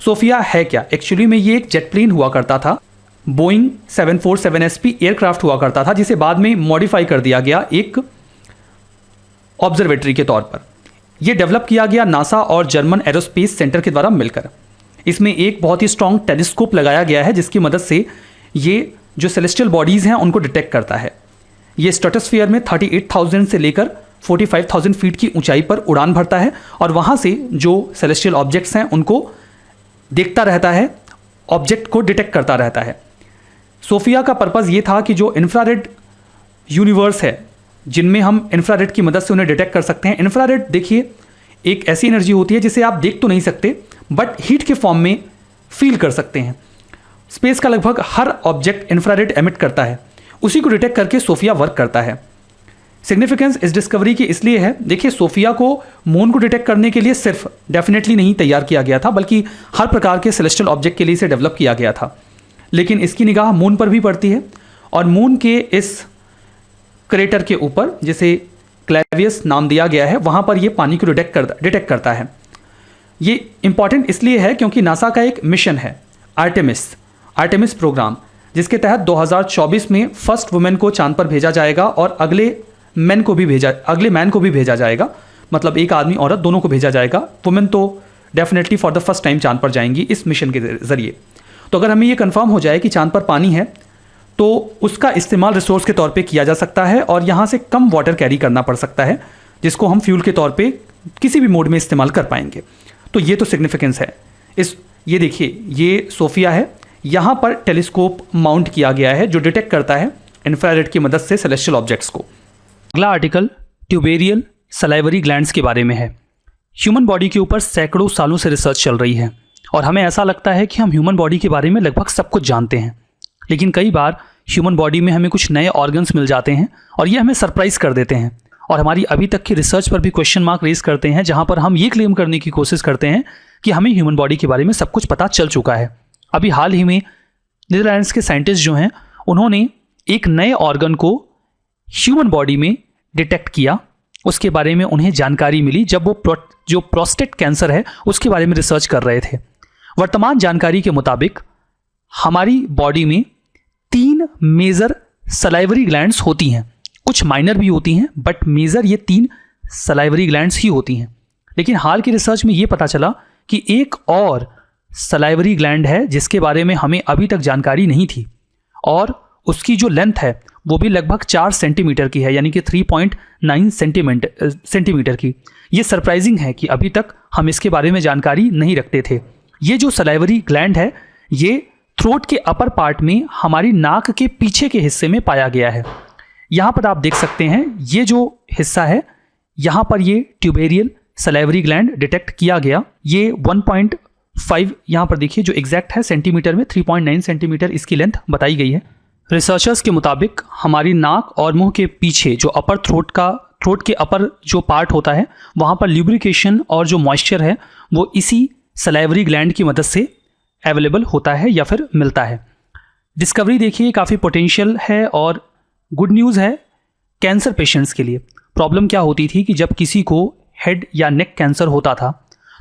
सोफिया है क्या? एक्चुअली में ये एक जेट प्लेन हुआ करता था, बोइंग 747SP एयरक्राफ्ट हुआ करता था, जिसे बाद में मॉडिफाई कर दिया गया एक ऑब्जर्वेटरी के तौर पर। यह डेवलप किया गया नासा और जर्मन एरोस्पेस सेंटर के द्वारा मिलकर। इसमें एक बहुत ही स्ट्रॉन्ग टेलीस्कोप लगाया गया है जिसकी मदद से ये जो सेलेस्टियल बॉडीज़ हैं उनको डिटेक्ट करता है। ये स्ट्रेटोस्फीयर में 38,000 से लेकर 45,000 फीट की ऊंचाई पर उड़ान भरता है और वहाँ से जो सेलेस्टियल ऑब्जेक्ट्स हैं उनको देखता रहता है, ऑब्जेक्ट को डिटेक्ट करता रहता है। सोफिया का पर्पज़ ये था कि जो इंफ्रारेड यूनिवर्स है, जिनमें हम इंफ्रारेड की मदद से उन्हें डिटेक्ट कर सकते हैं। इंफ्रारेड देखिए एक ऐसी एनर्जी होती है जिसे आप देख तो नहीं सकते बट हीट के फॉर्म में फील कर सकते हैं। स्पेस का लगभग हर ऑब्जेक्ट इंफ्रारेड एमिट करता है, उसी को डिटेक्ट करके सोफिया वर्क करता है। सिग्निफिकेंस इस डिस्कवरी की इसलिए है, देखिए सोफिया को मून को डिटेक्ट करने के लिए सिर्फ डेफिनेटली नहीं तैयार किया गया था, बल्कि हर प्रकार के सेलेस्टियल ऑब्जेक्ट के लिए इसे डेवलप किया गया था। लेकिन इसकी निगाह मून पर भी पड़ती है और मून के इस क्रेटर के ऊपर, जिसे क्लेवियस नाम दिया गया है, वहाँ पर यह पानी को डिटेक्ट करता है। ये इंपॉर्टेंट इसलिए है क्योंकि नासा का एक मिशन है आर्टेमिस प्रोग्राम, जिसके तहत 2024 में फर्स्ट वुमेन को चांद पर भेजा जाएगा और अगले मैन को भी भेजा जाएगा। मतलब एक आदमी औरत दोनों को भेजा जाएगा। वुमेन तो definitely for the first time चांद पर जाएंगी इस मिशन के ज़रिए। तो अगर हमें ये कंफर्म हो जाए कि चांद पर पानी है तो उसका इस्तेमाल रिसोर्स के तौर पे किया जा सकता है और यहाँ से कम वाटर कैरी करना पड़ सकता है, जिसको हम फ्यूल के तौर पे किसी भी मोड में इस्तेमाल कर पाएंगे। तो ये तो सिग्निफिकेंस है। ये देखिए, ये सोफिया है, यहाँ पर टेलीस्कोप माउंट किया गया है जो डिटेक्ट करता है इंफ्रारेड की मदद से सेलेस्टियल ऑब्जेक्ट्स को। अगला आर्टिकल ट्यूबेरियल सलाइवरी ग्लैंड्स के बारे में है। ह्यूमन बॉडी के ऊपर सैकड़ों सालों से रिसर्च चल रही है और हमें ऐसा लगता है कि हम ह्यूमन बॉडी के बारे में लगभग सब कुछ जानते हैं, लेकिन कई बार ह्यूमन बॉडी में हमें कुछ नए ऑर्गन्स मिल जाते हैं और ये हमें सरप्राइज कर देते हैं और हमारी अभी तक की रिसर्च पर भी क्वेश्चन मार्क रेज करते हैं, जहां पर हम ये क्लेम करने की कोशिश करते हैं कि हमें ह्यूमन बॉडी के बारे में सब कुछ पता चल चुका है। अभी हाल ही में नीदरलैंड्स के साइंटिस्ट जो हैं उन्होंने एक नए ऑर्गन को ह्यूमन बॉडी में डिटेक्ट किया, उसके बारे में उन्हें जानकारी मिली जब वो जो प्रोस्टेट कैंसर है उसके बारे में रिसर्च कर रहे थे। वर्तमान जानकारी के मुताबिक हमारी बॉडी में 3 मेजर सलाइवरी ग्लैंड्स होती हैं, कुछ माइनर भी होती हैं बट मेजर ये 3 सलाइवरी ग्लैंड्स ही होती हैं। लेकिन हाल की रिसर्च में ये पता चला कि एक और सलाइवरी ग्लैंड है जिसके बारे में हमें अभी तक जानकारी नहीं थी और उसकी जो लेंथ है वो भी लगभग 4 सेंटीमीटर की है, यानी कि 3.9 सेंटीमीटर की। ये सरप्राइजिंग है कि अभी तक हम इसके बारे में जानकारी नहीं रखते थे। ये जो सलाइवरी ग्लैंड है ये थ्रोट के अपर पार्ट में हमारी नाक के पीछे के हिस्से में पाया गया है। यहाँ पर आप देख सकते हैं ये जो हिस्सा है यहाँ पर ये ट्यूबेरियल सलाइवरी ग्लैंड डिटेक्ट किया गया। ये 1.5 यहाँ पर देखिए जो एग्जैक्ट है सेंटीमीटर में 3.9 सेंटीमीटर इसकी लेंथ बताई गई है। रिसर्चर्स के मुताबिक हमारी नाक और मुंह के पीछे जो अपर थ्रोट के अपर जो पार्ट होता है वहाँ पर ल्यूब्रिकेशन और जो मॉइस्चर है वो इसी सलाइवरी ग्लैंड की मदद से अवेलेबल होता है या फिर मिलता है। डिस्कवरी देखिए काफ़ी पोटेंशियल है और गुड न्यूज़ है कैंसर पेशेंट्स के लिए। प्रॉब्लम क्या होती थी कि जब किसी को हेड या नेक कैंसर होता था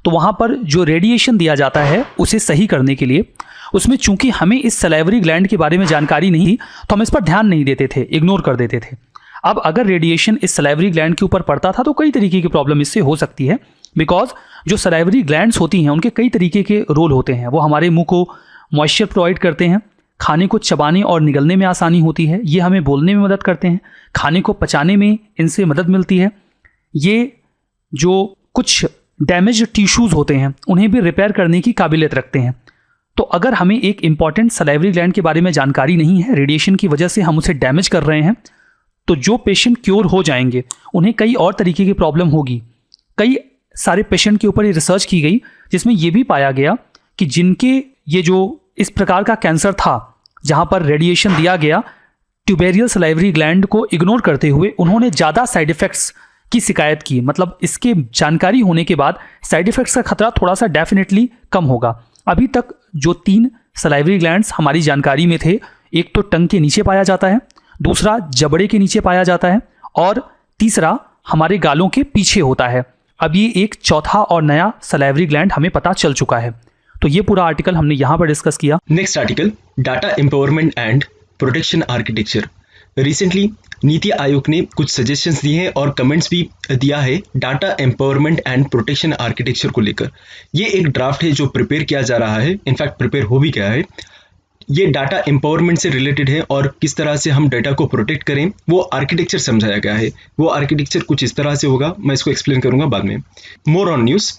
तो वहाँ पर जो रेडिएशन दिया जाता है उसे सही करने के लिए उसमें चूंकि हमें इस सलाइवरी ग्लैंड के बारे में जानकारी नहीं थी तो हम इस पर ध्यान नहीं देते थे, इग्नोर कर देते थे। अब अगर रेडिएशन इस सलाइवरी ग्लैंड के ऊपर पड़ता था तो कई तरीके की प्रॉब्लम इससे हो सकती है, बिकॉज जो सलाइवरी ग्लैंड्स होती हैं उनके कई तरीके के रोल होते हैं। वो हमारे मुंह को मॉइस्चर प्रोवाइड करते हैं, खाने को चबाने और निगलने में आसानी होती है, ये हमें बोलने में मदद करते हैं, खाने को पचाने में इनसे मदद मिलती है। ये जो कुछ डैमेज टिश्यूज़ होते हैं उन्हें भी रिपेयर करने की काबिलियत रखते हैं। तो अगर हमें एक इंपॉर्टेंट सलाइवरी ग्लैंड के बारे में जानकारी नहीं है, रेडिएशन की वजह से हम उसे डैमेज कर रहे हैं, तो जो पेशेंट क्योर हो जाएंगे उन्हें कई और तरीके की प्रॉब्लम होगी। कई सारे पेशेंट के ऊपर ये रिसर्च की गई जिसमें यह भी पाया गया कि जिनके ये जो इस प्रकार का कैंसर था जहां पर रेडिएशन दिया गया, ट्यूबेरियल सलाइवरी ग्लैंड को इग्नोर करते हुए उन्होंने ज़्यादा साइड इफ़ेक्ट्स की शिकायत की। मतलब इसके जानकारी होने के बाद साइड इफ़ेक्ट्स का खतरा थोड़ा सा डेफिनेटली कम होगा। अभी तक जो 3 सलाइवरी ग्लैंड्स हमारी जानकारी में थे, एक तो टंग के नीचे पाया जाता है, दूसरा जबड़े के नीचे पाया जाता है और तीसरा हमारे गालों के पीछे होता है। अब ये एक चौथा और नया सलाइवरी ग्लैंड हमें पता चल चुका है। तो ये पूरा आर्टिकल हमने यहाँ पर डिस्कस किया। Next article, data empowerment and protection architecture. Recently NITI Aayog ने कुछ सजेशंस दिए हैं और कमेंट्स भी दिया है data empowerment and protection architecture को लेकर। ये एक ड्राफ्ट है जो प्रिपेयर किया जा रहा है, इनफैक्ट प्रिपेयर हो भी गया है। ये डाटा एम्पावरमेंट से रिलेटेड है और किस तरह से हम डाटा को प्रोटेक्ट करें वो आर्किटेक्चर समझाया गया है। वो आर्किटेक्चर कुछ इस तरह से होगा, मैं इसको एक्सप्लेन करूंगा बाद में। More on news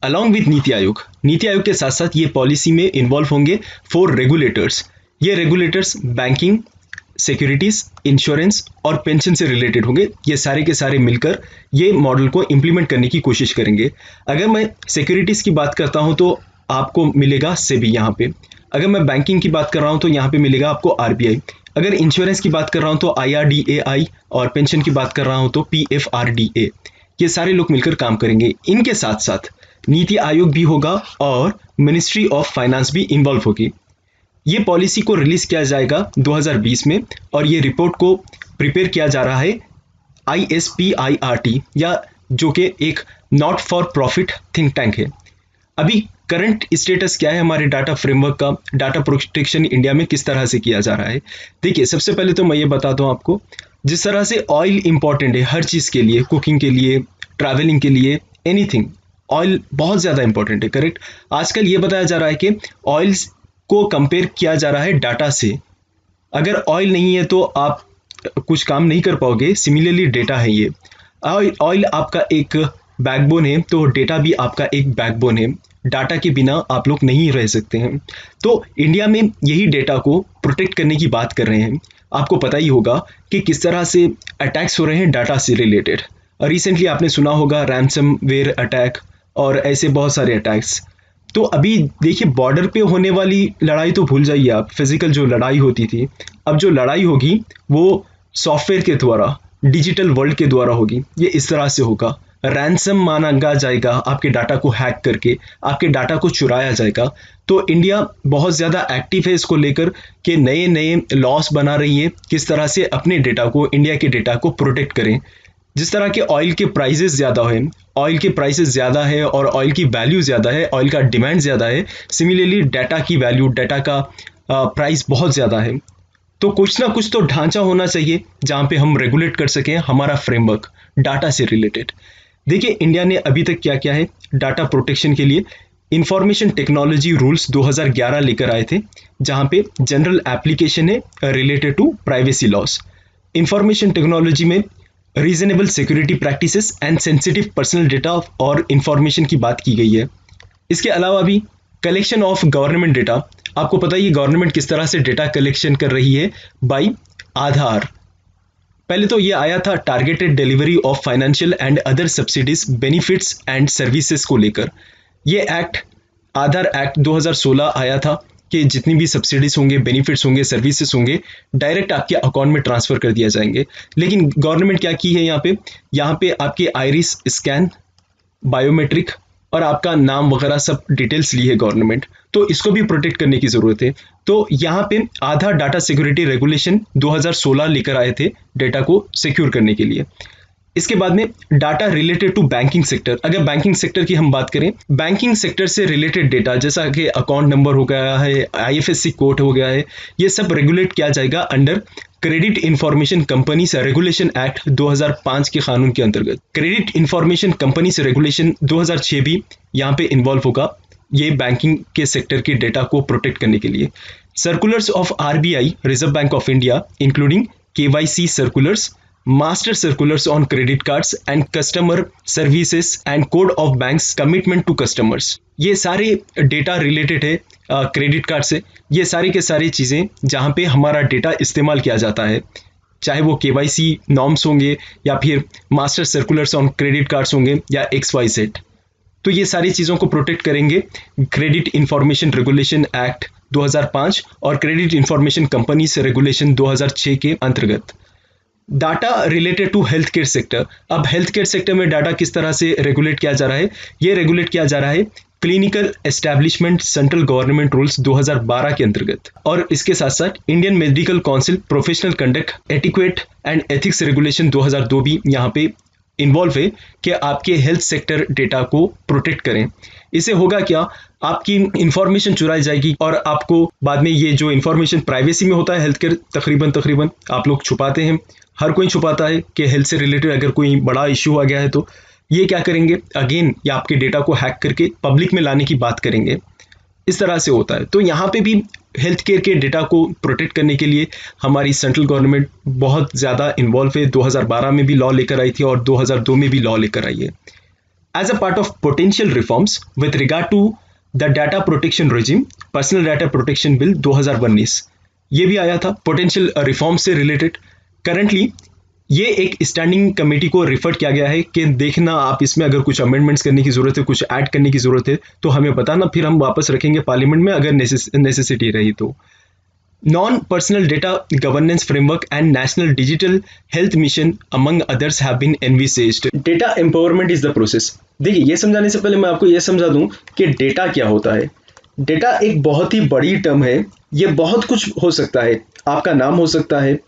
along with NITI Aayog के साथ साथ ये पॉलिसी में इन्वॉल्व होंगे 4 रेगुलेटर्स। ये रेगुलेटर्स बैंकिंग, सिक्योरिटीज, इंश्योरेंस और पेंशन से रिलेटेड होंगे। ये सारे के सारे मिलकर ये मॉडल को इम्प्लीमेंट करने की कोशिश करेंगे। अगर मैं सिक्योरिटीज की बात करता हूं तो आपको मिलेगा सेबी यहाँ पे। अगर मैं बैंकिंग की बात कर रहा हूं तो यहाँ पे मिलेगा आपको आरबीआई। अगर इंश्योरेंस की बात कर रहा हूं तो IRDAI और पेंशन की बात कर रहा हूं तो PFRDA। ये सारे लोग मिलकर काम करेंगे। इनके साथ साथ नीति आयोग भी होगा और मिनिस्ट्री ऑफ फाइनेंस भी इन्वॉल्व होगी। ये पॉलिसी को रिलीज किया जाएगा 2020 में और ये रिपोर्ट को प्रिपेयर किया जा रहा है ISPIRT, या जो कि एक not for profit think tank है। अभी करंट स्टेटस क्या है हमारे डाटा फ्रेमवर्क का, डाटा प्रोटेक्शन इंडिया में किस तरह से किया जा रहा है। देखिए, सबसे पहले तो मैं ये बता दूं आपको, जिस तरह से ऑयल इंपॉर्टेंट है हर चीज़ के लिए, कुकिंग के लिए, ट्रैवलिंग के लिए, एनीथिंग, ऑयल बहुत ज़्यादा इंपॉर्टेंट है, करेक्ट। आजकल ये बताया जा रहा है कि ऑयल्स को कंपेयर किया जा रहा है डाटा से। अगर ऑयल नहीं है तो आप कुछ काम नहीं कर पाओगे, सिमिलरली डेटा है ये। ऑयल आपका एक बैकबोन है, तो डेटा भी आपका एक बैकबोन है। डाटा के बिना आप लोग नहीं रह सकते हैं। तो इंडिया में यही डेटा को प्रोटेक्ट करने की बात कर रहे हैं। आपको पता ही होगा कि किस तरह से अटैक्स हो रहे हैं डाटा से रिलेटेड। रिसेंटली आपने सुना होगा रैंसमवेयर अटैक और ऐसे बहुत सारे अटैक्स। तो अभी देखिए, बॉर्डर पे होने वाली लड़ाई तो भूल जाइए आप, फिजिकल जो लड़ाई होती थी, अब जो लड़ाई होगी वो सॉफ्टवेयर के द्वारा, डिजिटल वर्ल्ड के द्वारा होगी। ये इस तरह से होगा, रैंसम मांगा जाएगा, आपके डाटा को हैक करके आपके डाटा को चुराया जाएगा। तो इंडिया बहुत ज़्यादा एक्टिव है इसको लेकर कि नए नए लॉस बना रही है किस तरह से अपने डेटा को, इंडिया के डेटा को प्रोटेक्ट करें। जिस तरह के ऑयल के प्राइसेस ज़्यादा है, ऑयल के प्राइसेस ज़्यादा है और ऑयल की वैल्यू ज़्यादा है, ऑयल का डिमांड ज़्यादा है, सिमिलरली डाटा की वैल्यू, डाटा का प्राइस बहुत ज़्यादा है। तो कुछ ना कुछ तो ढांचा होना चाहिए जहाँ पे हम रेगुलेट कर सकें हमारा फ्रेमवर्क डाटा से रिलेटेड। देखिए, इंडिया ने अभी तक क्या किया है डाटा प्रोटेक्शन के लिए। इंफॉर्मेशन टेक्नोलॉजी रूल्स 2011 लेकर आए थे, जहाँ पे जनरल एप्लीकेशन है related to privacy loss. Information technology में reasonable security practices and sensitive personal data और इंफॉर्मेशन की बात की गई है। इसके अलावा भी कलेक्शन ऑफ गवर्नमेंट डेटा, आपको पता ही है गवर्नमेंट किस तरह से डेटा कलेक्शन कर रही है बाय आधार। पहले तो ये आया था targeted delivery of financial and other subsidies, benefits and services को लेकर। ये एक्ट, आधार एक्ट 2016 आया था कि जितनी भी सब्सिडीज होंगे, बेनिफिट्स होंगे, सर्विसेज होंगे, डायरेक्ट आपके अकाउंट में ट्रांसफर कर दिया जाएंगे। लेकिन गवर्नमेंट क्या की है यहाँ पे आपके आइरिस स्कैन, बायोमेट्रिक और आपका नाम वगैरह सब डिटेल्स ली है गवर्नमेंट, तो इसको भी प्रोटेक्ट करने की ज़रूरत है। तो यहाँ पे आधार डाटा सिक्योरिटी रेगुलेशन 2016 लेकर आए थे डेटा को सिक्योर करने के लिए। इसके बाद में data related to banking sector, अगर बैंकिंग सेक्टर की हम बात करें, बैंकिंग सेक्टर से रिलेटेड डेटा जैसा कि अकाउंट नंबर हो गया है, IFSC कोड हो गया है, ये सब रेगुलेट किया जाएगा under credit information companies regulation act 2005 के कानून के अंतर्गत। क्रेडिट इंफॉर्मेशन कंपनीज रेगुलेशन 2006 भी यहाँ पे इन्वॉल्व होगा, ये बैंकिंग के सेक्टर के डेटा को प्रोटेक्ट करने के लिए। Circulars of RBI, reserve bank of India, including KYC circulars, master circulars on credit cards and customer services and code of banks commitment to customers, ये सारे डेटा रिलेटेड है credit card से। ये सारी के सारी चीज़ें जहाँ पे हमारा डेटा इस्तेमाल किया जाता है, चाहे वो KYC नॉर्म्स होंगे या फिर master circulars on credit cards होंगे या XYZ, तो ये सारी चीज़ों को प्रोटेक्ट करेंगे क्रेडिट इंफॉर्मेशन रेगुलेशन एक्ट 2005 और क्रेडिट इंफॉर्मेशन कंपनीज रेगुलेशन 2006 के अंतर्गत। Data related to health care sector, अब हेल्थ केयर सेक्टर में डाटा किस तरह से रेगुलेट किया जा रहा है, ये रेगुलेट किया जा रहा है clinical establishment central government rules 2012 के अंतर्गत। और इसके साथ साथ Indian medical council professional conduct etiquette and ethics regulation 2002 भी यहाँ पे इन्वॉल्व है कि आपके हेल्थ सेक्टर डेटा को प्रोटेक्ट करें। इससे होगा क्या, आपकी इंफॉर्मेशन चुराई जाएगी और आपको बाद में ये जो इंफॉर्मेशन प्राइवेसी में होता है हेल्थ केयर, तकरीबन आप लोग छुपाते हैं, हर कोई छुपाता है कि हेल्थ से रिलेटेड अगर कोई बड़ा इश्यू आ गया है तो ये क्या करेंगे, अगेन ये आपके डेटा को हैक करके पब्लिक में लाने की बात करेंगे। इस तरह से होता है। तो यहाँ पे भी हेल्थ केयर के डेटा को प्रोटेक्ट करने के लिए हमारी सेंट्रल गवर्नमेंट बहुत ज़्यादा इन्वॉल्व है। 2012 में भी लॉ लेकर आई थी और 2002 में भी लॉ लेकर आई है। As a part of potential reforms with regard to the data protection regime, personal data protection bill 2019 ये भी आया था पोटेंशियल रिफॉर्म से रिलेटेड। करंटली ये एक स्टैंडिंग कमेटी को रिफर किया गया है कि देखना आप इसमें अगर कुछ अमेंडमेंट्स करने की ज़रूरत है, कुछ ऐड करने की ज़रूरत है तो हमें बताना, फिर हम वापस रखेंगे पार्लियामेंट में अगर नेसेसिटी रही तो। Non personal data governance framework and national digital health mission among others have been envisaged. Data empowerment is the process. देखिए, ये समझाने से पहले मैं आपको ये समझा दूं कि डेटा क्या होता है। डेटा एक बहुत ही बड़ी टर्म है, ये बहुत कुछ हो सकता है। आपका नाम हो सकता है,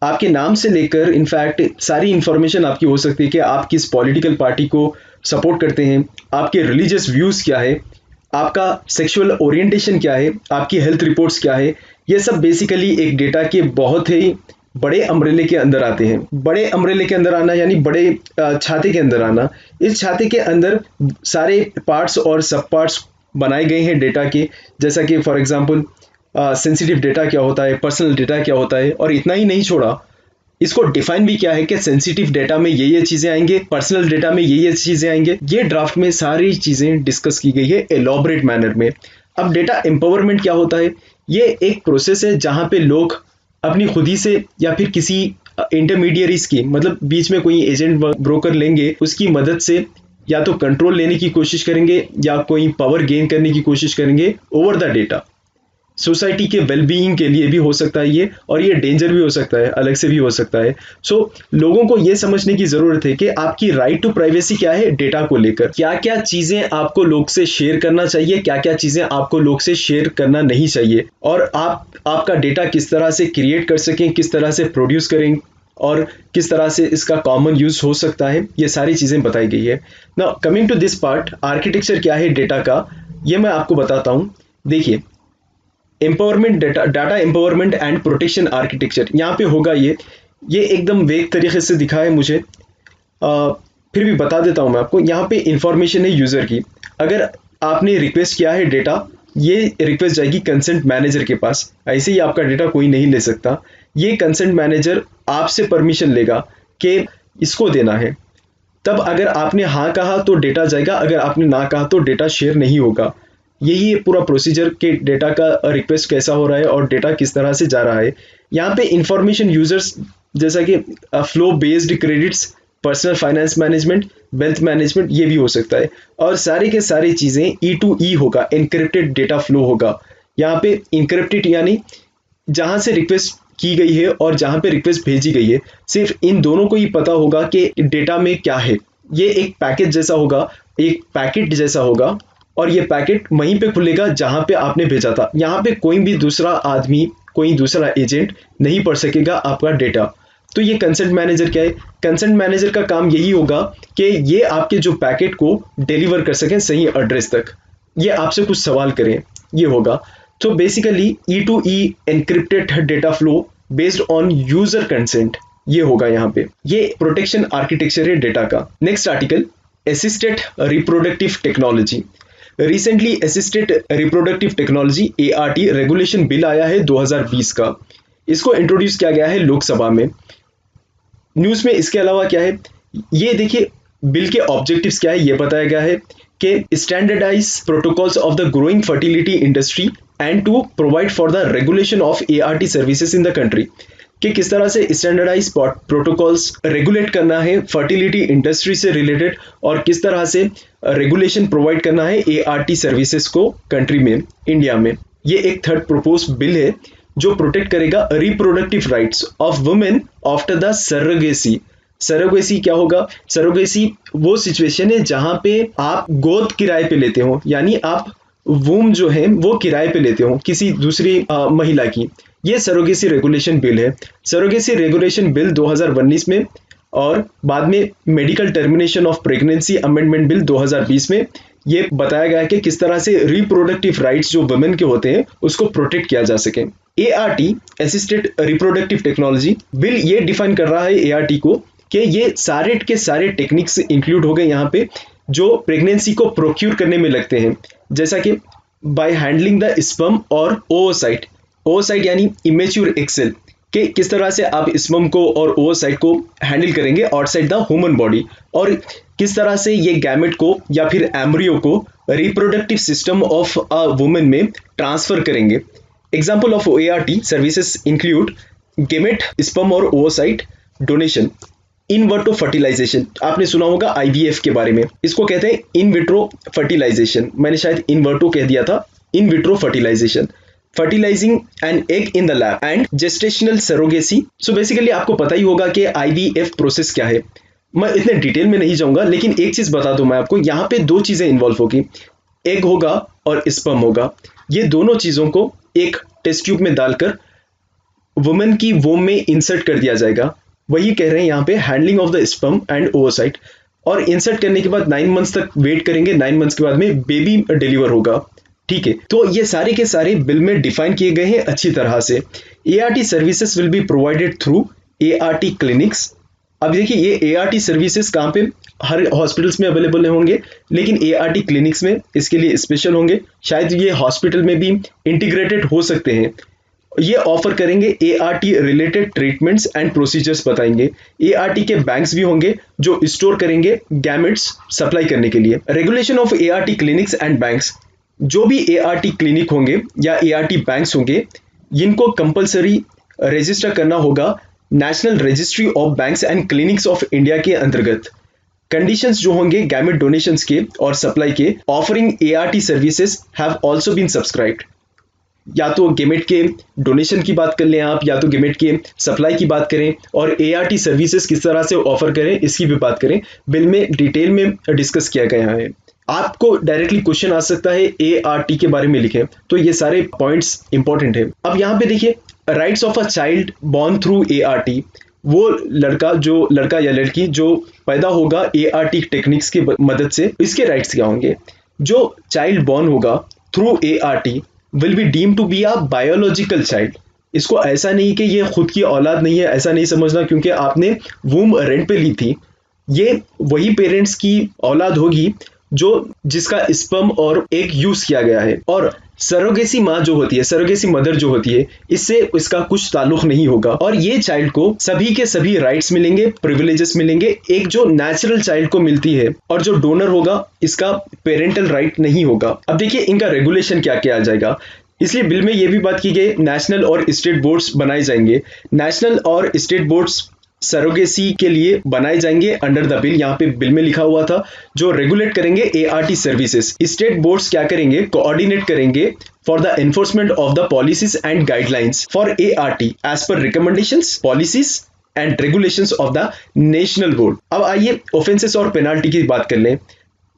आपके नाम से लेकर इनफैक्ट सारी इंफॉर्मेशन आपकी हो सकती है कि आप किस पॉलिटिकल पार्टी को सपोर्ट करते हैं, आपके रिलीजियस व्यूज़ क्या है, आपका सेक्सुअल ओरिएंटेशन क्या है, आपकी हेल्थ रिपोर्ट्स क्या है। ये सब बेसिकली एक डेटा के बहुत ही बड़े अम्ब्रेले के अंदर आते हैं। बड़े अम्ब्रेले के अंदर आना यानी बड़े छाते के अंदर आना। इस छाते के अंदर सारे पार्ट्स और सब पार्ट्स बनाए गए हैं डेटा के, जैसा कि फॉर एग्जांपल सेंसिटिव डेटा क्या होता है, पर्सनल डेटा क्या होता है। और इतना ही नहीं छोड़ा, इसको डिफाइन भी किया है कि सेंसिटिव डेटा में ये चीजें आएंगे, पर्सनल डेटा में ये चीजें आएंगे। ये ड्राफ्ट में सारी चीजें डिस्कस की गई है एलॉबरेट मैनर में। अब डेटा एम्पावरमेंट क्या होता है? ये एक प्रोसेस है जहां पे लोग अपनी खुदी से या फिर किसी इंटरमीडियरीज की, मतलब बीच में कोई एजेंट ब्रोकर लेंगे, उसकी मदद से या तो कंट्रोल लेने की कोशिश करेंगे या कोई पावर गेन करने की कोशिश करेंगे ओवर द डेटा। सोसाइटी के वेलबीइंग के लिए भी हो सकता है ये, और ये डेंजर भी हो सकता है, अलग से भी हो सकता है। सो लोगों को ये समझने की जरूरत है कि आपकी राइट टू प्राइवेसी क्या है डेटा को लेकर, क्या क्या चीजें आपको लोग से शेयर करना चाहिए, क्या क्या चीजें आपको लोग से शेयर करना नहीं चाहिए, और आपका डेटा किस तरह से क्रिएट कर सकें, किस तरह से प्रोड्यूस करें, और किस तरह से इसका कॉमन यूज हो सकता है, ये सारी चीजें बताई गई है। Now coming to this part, architecture क्या है डेटा का, ये मैं आपको बताता हूं। देखिए, empowerment data empowerment and protection architecture, यहाँ पे होगा ये एकदम वेग तरीके से दिखा है मुझे, फिर भी बता देता हूँ मैं आपको। यहाँ पे इंफॉर्मेशन है यूजर की। अगर आपने रिक्वेस्ट किया है डेटा, ये रिक्वेस्ट जाएगी कंसेंट मैनेजर के पास। ऐसे ही आपका डेटा कोई नहीं ले सकता। ये कंसेंट मैनेजर आपसे परमिशन लेगा कि इसको देना है। तब अगर आपने हाँ कहा तो डेटा जाएगा, अगर आपने ना कहा तो डेटा शेयर नहीं होगा। यही है पूरा प्रोसीजर कि डेटा का रिक्वेस्ट कैसा हो रहा है और डेटा किस तरह से जा रहा है। यहाँ पे इंफॉर्मेशन यूजर्स जैसा कि flow based credits, personal finance management, wealth management, ये भी हो सकता है। और सारी के सारी चीज़ें E2E होगा, एनक्रिप्टेड डेटा फ्लो होगा। यहाँ पे इनक्रिप्टेड यानी जहाँ से रिक्वेस्ट की गई है और जहाँ पे रिक्वेस्ट भेजी गई है, सिर्फ इन दोनों को ही पता होगा कि डेटा में क्या है। ये एक पैकेज जैसा होगा, एक पैकेट जैसा होगा, और ये पैकेट वहीं पे खुलेगा जहां पे आपने भेजा था। यहाँ पे कोई भी दूसरा आदमी, कोई दूसरा एजेंट नहीं पढ़ सकेगा आपका डेटा। तो ये कंसेंट मैनेजर क्या है? कंसेंट मैनेजर का काम यही होगा कि ये आपके जो पैकेट को डिलीवर कर सकें सही एड्रेस तक, ये आपसे कुछ सवाल करें, ये होगा। तो basically E2E encrypted data flow based on user consent, ये होगा यहाँ पे। ये प्रोटेक्शन आर्किटेक्चर है डेटा का। Next article, assisted reproductive technology. Recently assisted reproductive technology ART regulation bill आया है 2020 का। इसको इंट्रोड्यूस किया गया है लोकसभा में। न्यूज़ में इसके अलावा क्या है, ये देखिए बिल के ऑब्जेक्टिव्स क्या है, ये बताया गया है कि standardize protocols of the growing fertility industry and to provide for the regulation of ART services in the country, कि किस तरह से स्टैंडर्डाइज प्रोटोकॉल्स रेगुलेट करना है फर्टिलिटी इंडस्ट्री से रिलेटेड, और किस तरह से रेगुलेशन प्रोवाइड करना है ART सर्विसेज को कंट्री में, इंडिया में। ये एक थर्ड प्रपोज बिल है जो प्रोटेक्ट करेगा reproductive rights of women after the surrogacy. Surrogacy क्या होगा? सरोगेसी वो सिचुएशन है जहां पे आप गोद किराए पे लेते हो, यानी आप वूम जो है वो किराए पे लेते हो किसी दूसरी महिला की। ये सरोगेसी रेगुलेशन बिल है। सरोगेसी रेगुलेशन बिल 2019 में, और बाद में medical termination of pregnancy amendment bill 2020 में ये बताया गया है कि किस तरह से रिप्रोडक्टिव राइट्स जो वुमेन के होते हैं उसको प्रोटेक्ट किया जा सके। ART assisted reproductive technology bill ये डिफाइन कर रहा है ART को कि ये सारे के सारे टेक्निक्स इंक्लूड हो गए यहाँ पे जो प्रेगनेंसी को प्रोक्यूर करने में लगते हैं, जैसा कि बाय हैंडलिंग द स्पर्म और ओवोसाइट। ओवोसाइट यानी इमेच्योर एग सेल, कि किस तरह से आप स्पर्म को और ओवोसाइट को हैंडल करेंगे आउटसाइड द ह्यूमन बॉडी, और किस तरह से ये गैमेट को या फिर एम्ब्रियो को reproductive system of a woman में ट्रांसफर करेंगे। Example of ART services include gamete, sperm और oocyte donation, in vitro fertilisation, आपने सुना होगा IVF के बारे में, इसको कहते हैं इन विट्रो फर्टिलाइजेशन, मैंने शायद इन विट्रो कह दिया था, in vitro fertilization, fertilizing an egg in the lab and gestational surrogacy. So basically आपको पता ही होगा कि IVF प्रोसेस क्या है। मैं इतने डिटेल में नहीं जाऊंगा, लेकिन एक चीज बता दूं मैं आपको, यहाँ पे दो चीजें इन्वॉल्व होगी, एग होगा और स्पर्म होगा। ये दोनों चीजों को एक टेस्ट ट्यूब में डालकर वुमेन की वोम में इंसर्ट कर दिया जाएगा। वही कह रहे हैं यहाँ पे handling of the sperm and ओवोसाइट, और इंसर्ट करने के बाद 9 मंथ्स तक वेट करेंगे। 9 मंथ्स के बाद में बेबी डिलीवर होगा। ठीक है, तो ये सारे के सारे बिल में डिफाइन किए गए हैं अच्छी तरह से। ART services will be provided through ART clinics. अब देखिए ये ART सर्विसेज कहाँ पे, हर हॉस्पिटल्स में अवेलेबल होंगे, लेकिन ART क्लिनिक्स में इसके लिए स्पेशल होंगे। शायद ये हॉस्पिटल में भी इंटीग्रेटेड हो सकते हैं, ये ऑफर करेंगे ART related treatments and procedures बताएंगे। एआरटी के बैंक्स भी होंगे जो स्टोर करेंगे गैमेट्स सप्लाई करने के लिए। Regulation of ART clinics and banks, जो भी एआरटी क्लिनिक होंगे या एआरटी बैंक्स होंगे, इनको कंपलसरी रजिस्टर करना होगा national registry of banks and clinics of India के अंतर्गत। कंडीशंस जो होंगे गैमेट डोनेशंस के और सप्लाई के, offering ART services have also been subscribed. या तो गेमेट के डोनेशन की बात कर लें आप, या तो गेमेट के सप्लाई की बात करें, और एआरटी सर्विसेज किस तरह से ऑफर करें इसकी भी बात करें। बिल में डिटेल में डिस्कस किया गया है। आपको डायरेक्टली क्वेश्चन आ सकता है एआरटी के बारे में लिखें, तो ये सारे पॉइंट्स इंपॉर्टेंट है। अब यहाँ पे देखिए, rights of a child born through ART, वो लड़का या लड़की जो पैदा होगा एआरटी टेक्निक्स की मदद से, इसके राइट्स क्या होंगे। जो चाइल्ड बॉर्न होगा through ART will be deem to be a biological child. इसको ऐसा नहीं कि ये खुद की औलाद नहीं है, ऐसा नहीं समझना क्योंकि आपने वूम रेंट पे ली थी। ये वही पेरेंट्स की औलाद होगी जिसका स्पर्म और एग यूज किया गया है। और सरोगेसी माँ जो होती है, सरोगेसी मदर जो होती है, इससे इसका कुछ ताल्लुक नहीं होगा। और ये चाइल्ड को सभी के सभी राइट्स मिलेंगे, प्रिविलेजेस मिलेंगे, एक जो नेचुरल चाइल्ड को मिलती है। और जो डोनर होगा इसका पेरेंटल राइट नहीं होगा। अब देखिए इनका रेगुलेशन क्या किया जाएगा। इसलिए बिल में ये भी बात की गई नेशनल और स्टेट बोर्ड्स बनाए जाएंगे। नेशनल और स्टेट बोर्ड्स सरोगेसी के लिए बनाए जाएंगे अंडर द बिल। यहाँ पे बिल में लिखा हुआ था जो रेगुलेट करेंगे एआरटी सर्विसेज। स्टेट बोर्ड्स क्या करेंगे, कोऑर्डिनेट करेंगे for the enforcement of the policies and guidelines for ART as per recommendations, policies and regulations of the national board. अब आइए ऑफेंसेस और पेनाल्टी की बात कर लें।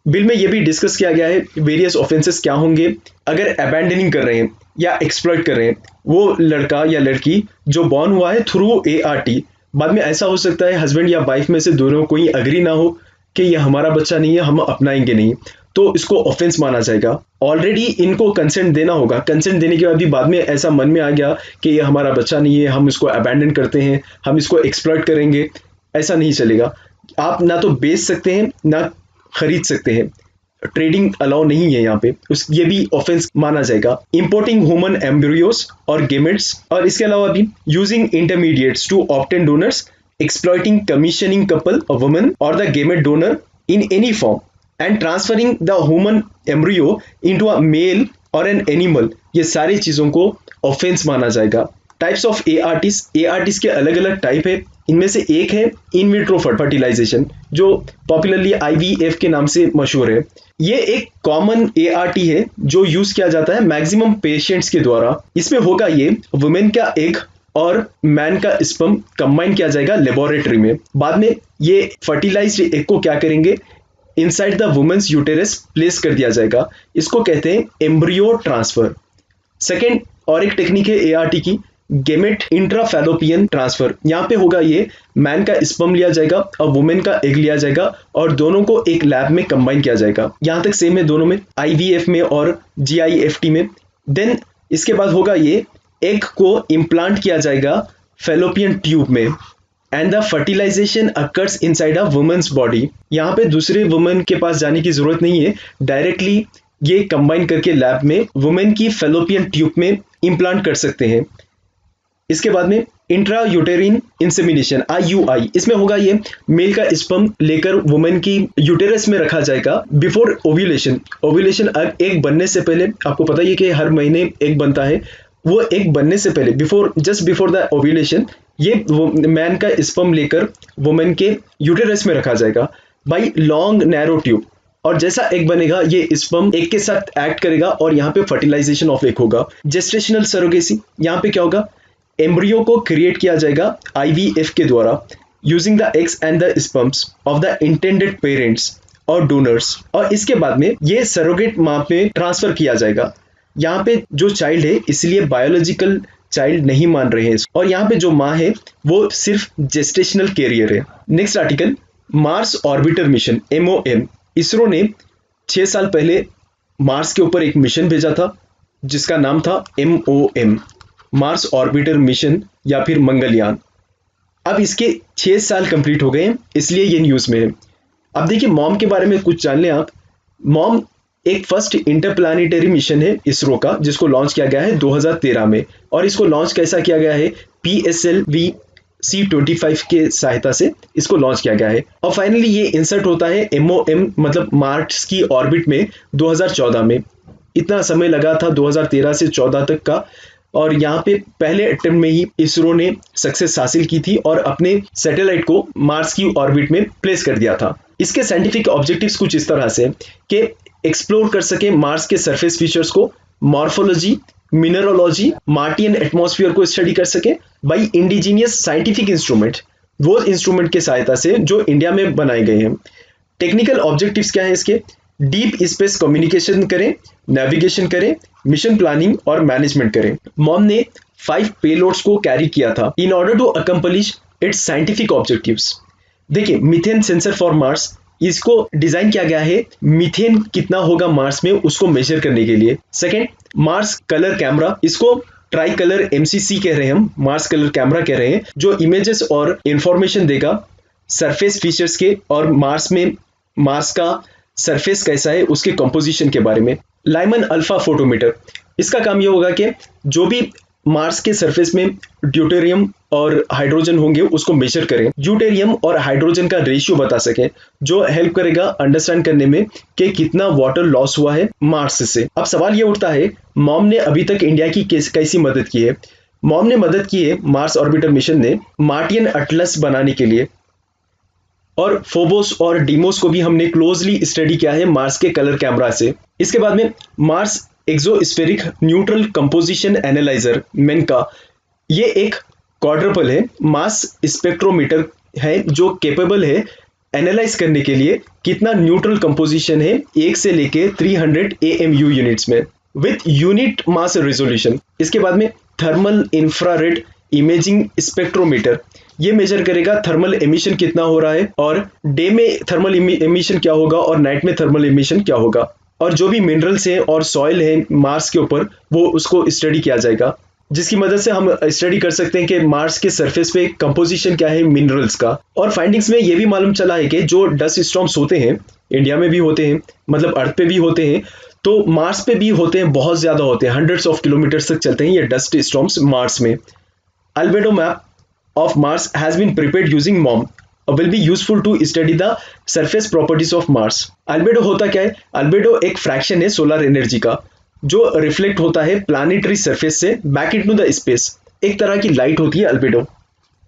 बिल में यह भी डिस्कस किया गया है वेरियस ऑफेंसेस क्या होंगे अगर अबैंडनिंग कर रहे हैं या एक्सप्लॉइट कर रहे हैं वो लड़का या लड़की जो बॉर्न हुआ है थ्रू एआरटी। बाद में ऐसा हो सकता है हस्बैंड या वाइफ में से दोनों कोई अग्री ना हो कि ये हमारा बच्चा नहीं है, हम अपनाएंगे नहीं, तो इसको ऑफेंस माना जाएगा। ऑलरेडी इनको कंसेंट देना होगा। कंसेंट देने के बाद भी बाद में ऐसा मन में आ गया कि ये हमारा बच्चा नहीं है, हम इसको अबैंडन करते हैं, हम इसको एक्सप्लॉइट करेंगे, ऐसा नहीं चलेगा। आप ना तो बेच सकते हैं ना खरीद सकते हैं, ट्रेडिंग अलाउ नहीं है यहाँ पे, ये भी ऑफेंस माना जाएगा। इंपोर्टिंग ह्यूमन एम्ब्रियोस और गेमेट्स, और इसके अलावा भी using intermediates to obtain donors, exploiting commissioning couple a woman और the gamete donor in any form and transferring the human embryo into a male और एन एनिमल, ये सारी चीजों को ऑफेंस माना जाएगा। टाइप्स ऑफ एआरटीज के अलग अलग टाइप है। इनमें से एक है इन विट्रो फर्टिलाइजेशन जो पॉपुलरली आईवीएफ के नाम से मशहूर है। ये एक कॉमन एआरटी है जो यूज किया जाता है मैक्सिमम पेशेंट्स के द्वारा। इसमें होगा ये वुमेन का एग और मैन का स्पर्म कंबाइन किया जाएगा लेबोरेटरी में। बाद में ये फर्टिलाइज्ड एग को क्या करेंगे, inside the women's uterus place कर दिया जाएगा। इसको कहते हैं एम्ब्रियो ट्रांसफर। सेकेंड और एक टेक्निक है एआरटी की, गेमेट इंट्राफैलोपियन ट्रांसफर। यहाँ पे होगा ये मैन का स्पर्म लिया जाएगा और वुमेन का एग लिया जाएगा और दोनों को एक लैब में कंबाइन किया जाएगा। यहाँ तक सेम है दोनों में, आईवीएफ में और जीआईएफटी में। देन इसके बाद होगा ये एग को इम्प्लांट किया जाएगा फैलोपियन ट्यूब में and the fertilization occurs inside a women's body. यहाँ पे दूसरे वुमेन के पास जाने की जरूरत नहीं है, डायरेक्टली ये कंबाइन करके लैब में वुमेन की फैलोपियन ट्यूब में इम्प्लांट कर सकते हैं। इसके बाद में इंट्रा यूटेरिन इंसेमिनेशन आईयूआई, इसमें होगा ये मेल का स्पर्म लेकर वुमेन की यूटेरस में रखा जाएगा बिफोर ओव्यूलेशन। ओव्यूलेशन एग बनने से पहले, आपको पता ही है कि हर महीने एग बनता है, वो एग बनने से पहले जस्ट बिफोर द ओव्यूलेशन ये मैन का स्पर्म लेकर वुमेन के यूटेरस में रखा जाएगा बाई लॉन्ग नैरो ट्यूब। और जैसा एग बनेगा ये स्पर्म एग के साथ एक्ट करेगा और यहाँ पे फर्टिलाइजेशन ऑफ एग होगा। जेस्टेशनल सरोगेसी, यहाँ पे क्या होगा, एम्ब्रियो को क्रिएट किया जाएगा आईवीएफ के द्वारा using the eggs and the sperms of the intended parents और डोनर्स, और इसके बाद में ये सरोगेट माँ पे ट्रांसफर किया जाएगा। यहाँ पे जो चाइल्ड है इसलिए बायोलॉजिकल चाइल्ड नहीं मान रहे हैं, और यहाँ पे जो माँ है वो सिर्फ जेस्टेशनल कैरियर है। Next article, Mars orbiter mission MOM। ISRO ने 6 साल पहले मार्स के ऊपर एक मिशन भेजा था जिसका नाम था MOM, मार्स ऑर्बिटर मिशन या फिर मंगलयान। अब इसके 6 साल कंप्लीट हो गए हैं, इसलिए ये न्यूज़ में है। अब देखिए मॉम के बारे में कुछ जान लें आप। मॉम एक फर्स्ट इंटरप्लानिटरी मिशन है इसरो का, जिसको लॉन्च किया गया है 2013 में, और इसको लॉन्च कैसा किया गया है, PSLV C-25 के सहायता से इसको लॉन्च किया गया है। और फाइनली ये इंसर्ट होता है MOM मतलब मार्स की ऑर्बिट में 2014 में। इतना समय लगा था 2013 से 14 तक का, और यहाँ पे पहले अटेम्प्ट में ही इसरो ने सक्सेस हासिल की थी और अपने सैटेलाइट को मार्स की ऑर्बिट में प्लेस कर दिया था। इसके साइंटिफिक ऑब्जेक्टिव्स कुछ इस तरह से कि एक्सप्लोर कर सके मार्स के सरफेस फीचर्स को, मॉर्फोलॉजी, मिनरोलॉजी, मार्टियन एटमॉस्फेयर को स्टडी कर सके बाई इंडिजीनियस साइंटिफिक इंस्ट्रूमेंट, वो इंस्ट्रूमेंट के सहायता से जो इंडिया में बनाए गए हैं। टेक्निकल ऑब्जेक्टिव्स क्या है इसके, डीप स्पेस कम्युनिकेशन करें, नेविगेशन करें, मिशन प्लानिंग और मैनेजमेंट करें। मॉम ने 5 पेलोड्स को कैरी किया था in order to accomplish its scientific objectives. देखिए, मीथेन सेंसर फॉर मार्स, इसको डिजाइन किया गया है मीथेन कितना होगा मार्स में उसको मेजर करने के लिए। सेकेंड, मार्स कलर कैमरा, इसको ट्राई कलर MCC कह रहे हैं हम, मार्स कलर कैमरा कह रहे हैं, जो इमेजेस और इंफॉर्मेशन देगा सरफेस फीचर्स के और मार्स में मार्स का सरफेस कैसा है उसके कंपोजिशन के बारे में। लाइमन अल्फा फोटोमीटर, इसका काम यह होगा कि जो भी मार्स के सरफेस में ड्यूटेरियम और हाइड्रोजन होंगे उसको मेजर करें, ड्यूटेरियम और हाइड्रोजन का रेशियो बता सकें, जो हेल्प करेगा अंडरस्टैंड करने में कि कितना वाटर लॉस हुआ है मार्स से। अब सवाल ये उठता है, मॉम ने अभी तक इंडिया की कैसी मदद की है। मॉम ने मदद की है मार्स ऑर्बिटर मिशन ने मार्टियन अटलस बनाने के लिए, और फोबोस और डीमोस को भी हमने क्लोजली स्टडी किया है मार्स के कलर कैमरा से। इसके बाद में Mars exospheric neutral composition analyser MENCA, ये एक क्वाड्रपल है मास स्पेक्ट्रोमीटर है जो कैपेबल है एनालाइज करने के लिए कितना न्यूट्रल कंपोजिशन है 1 से लेके 300 AMU यूनिट्स में विथ यूनिट मास रेजोल्यूशन। इसके बाद में थर्मल इंफ्रारेड इमेजिंग स्पेक्ट्रोमीटर, ये मेजर करेगा थर्मल एमिशन कितना हो रहा है और डे में थर्मल एमिशन क्या होगा और नाइट में थर्मल एमिशन क्या होगा, और जो भी मिनरल्स हैं और सॉइल है मार्स के ऊपर वो उसको स्टडी किया जाएगा, जिसकी मदद से हम स्टडी कर सकते हैं कि मार्स के सरफेस पे कंपोजिशन क्या है मिनरल्स का। और फाइंडिंग्स में ये भी मालूम चला है कि जो डस्ट स्टॉर्म्स होते हैं इंडिया में भी होते हैं, मतलब अर्थ पे भी होते हैं, तो मार्स पे भी होते हैं, बहुत ज्यादा होते हैं, हंड्रेड्स ऑफ किलोमीटर्स तक चलते हैं ये डस्ट स्टॉर्म्स मार्स में। Albedo map of Mars has been prepared using MOM will be useful to study the surface properties of Mars। Albedo होता क्या है, अल्बेडो एक फ्रैक्शन है सोलर एनर्जी का जो रिफ्लेक्ट होता है प्लानिटरी सरफेस से बैक इनटू द स्पेस, एक तरह की लाइट होती है अल्बेडो।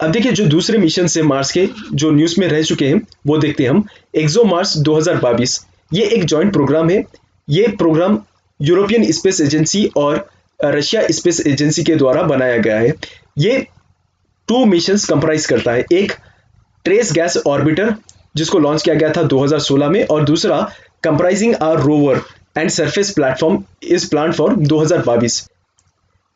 अब देखिए जो दूसरे मिशन से मार्स के जो न्यूज में रह चुके हैं वो देखते हैं हम। एक्सोमार्स 2022, ये एक जॉइंट प्रोग्राम है। ये प्रोग्राम यूरोपियन स्पेस एजेंसी और रशिया स्पेस एजेंसी के द्वारा बनाया गया है। ये 2 मिशंस कंप्राइज करता है, एक ट्रेस गैस ऑर्बिटर जिसको लॉन्च किया गया था 2016 में, और दूसरा comprising a rover and surface platform is plan for 2022।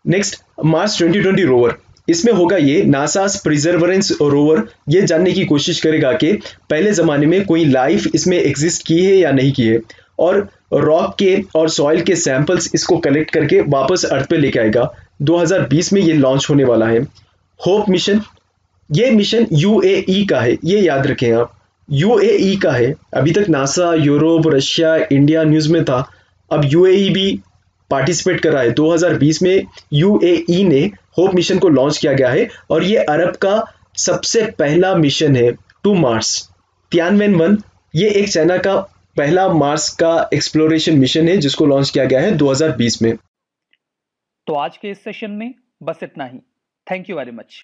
Next, Mars 2020 rover, इसमें होगा ये नासास प्रिजर्वरेंस रोवर, ये जानने की कोशिश करेगा कि पहले जमाने में कोई लाइफ इसमें एग्जिस्ट की है या नहीं की है, और रॉक के और सॉइल के सैंपल्स इसको कलेक्ट करके वापस अर्थ पे लेके आएगा। 2020 में ये लॉन्च होने वाला है। होप मिशन, ये मिशन UAE का है, ये याद रखें आप, UAE का है। अभी तक NASA, Europe, Russia, India news में था, अब UAE भी पार्टिसिपेट कर रहा है। 2020 में UAE ने होप मिशन को लॉन्च किया गया है और ये अरब का सबसे पहला मिशन है टू मार्स। तियानवेन-1, ये एक चाइना का पहला मार्स का एक्सप्लोरेशन मिशन है जिसको लॉन्च किया गया है 2020 में। तो आज के इस सेशन में बस इतना ही। Thank you very much.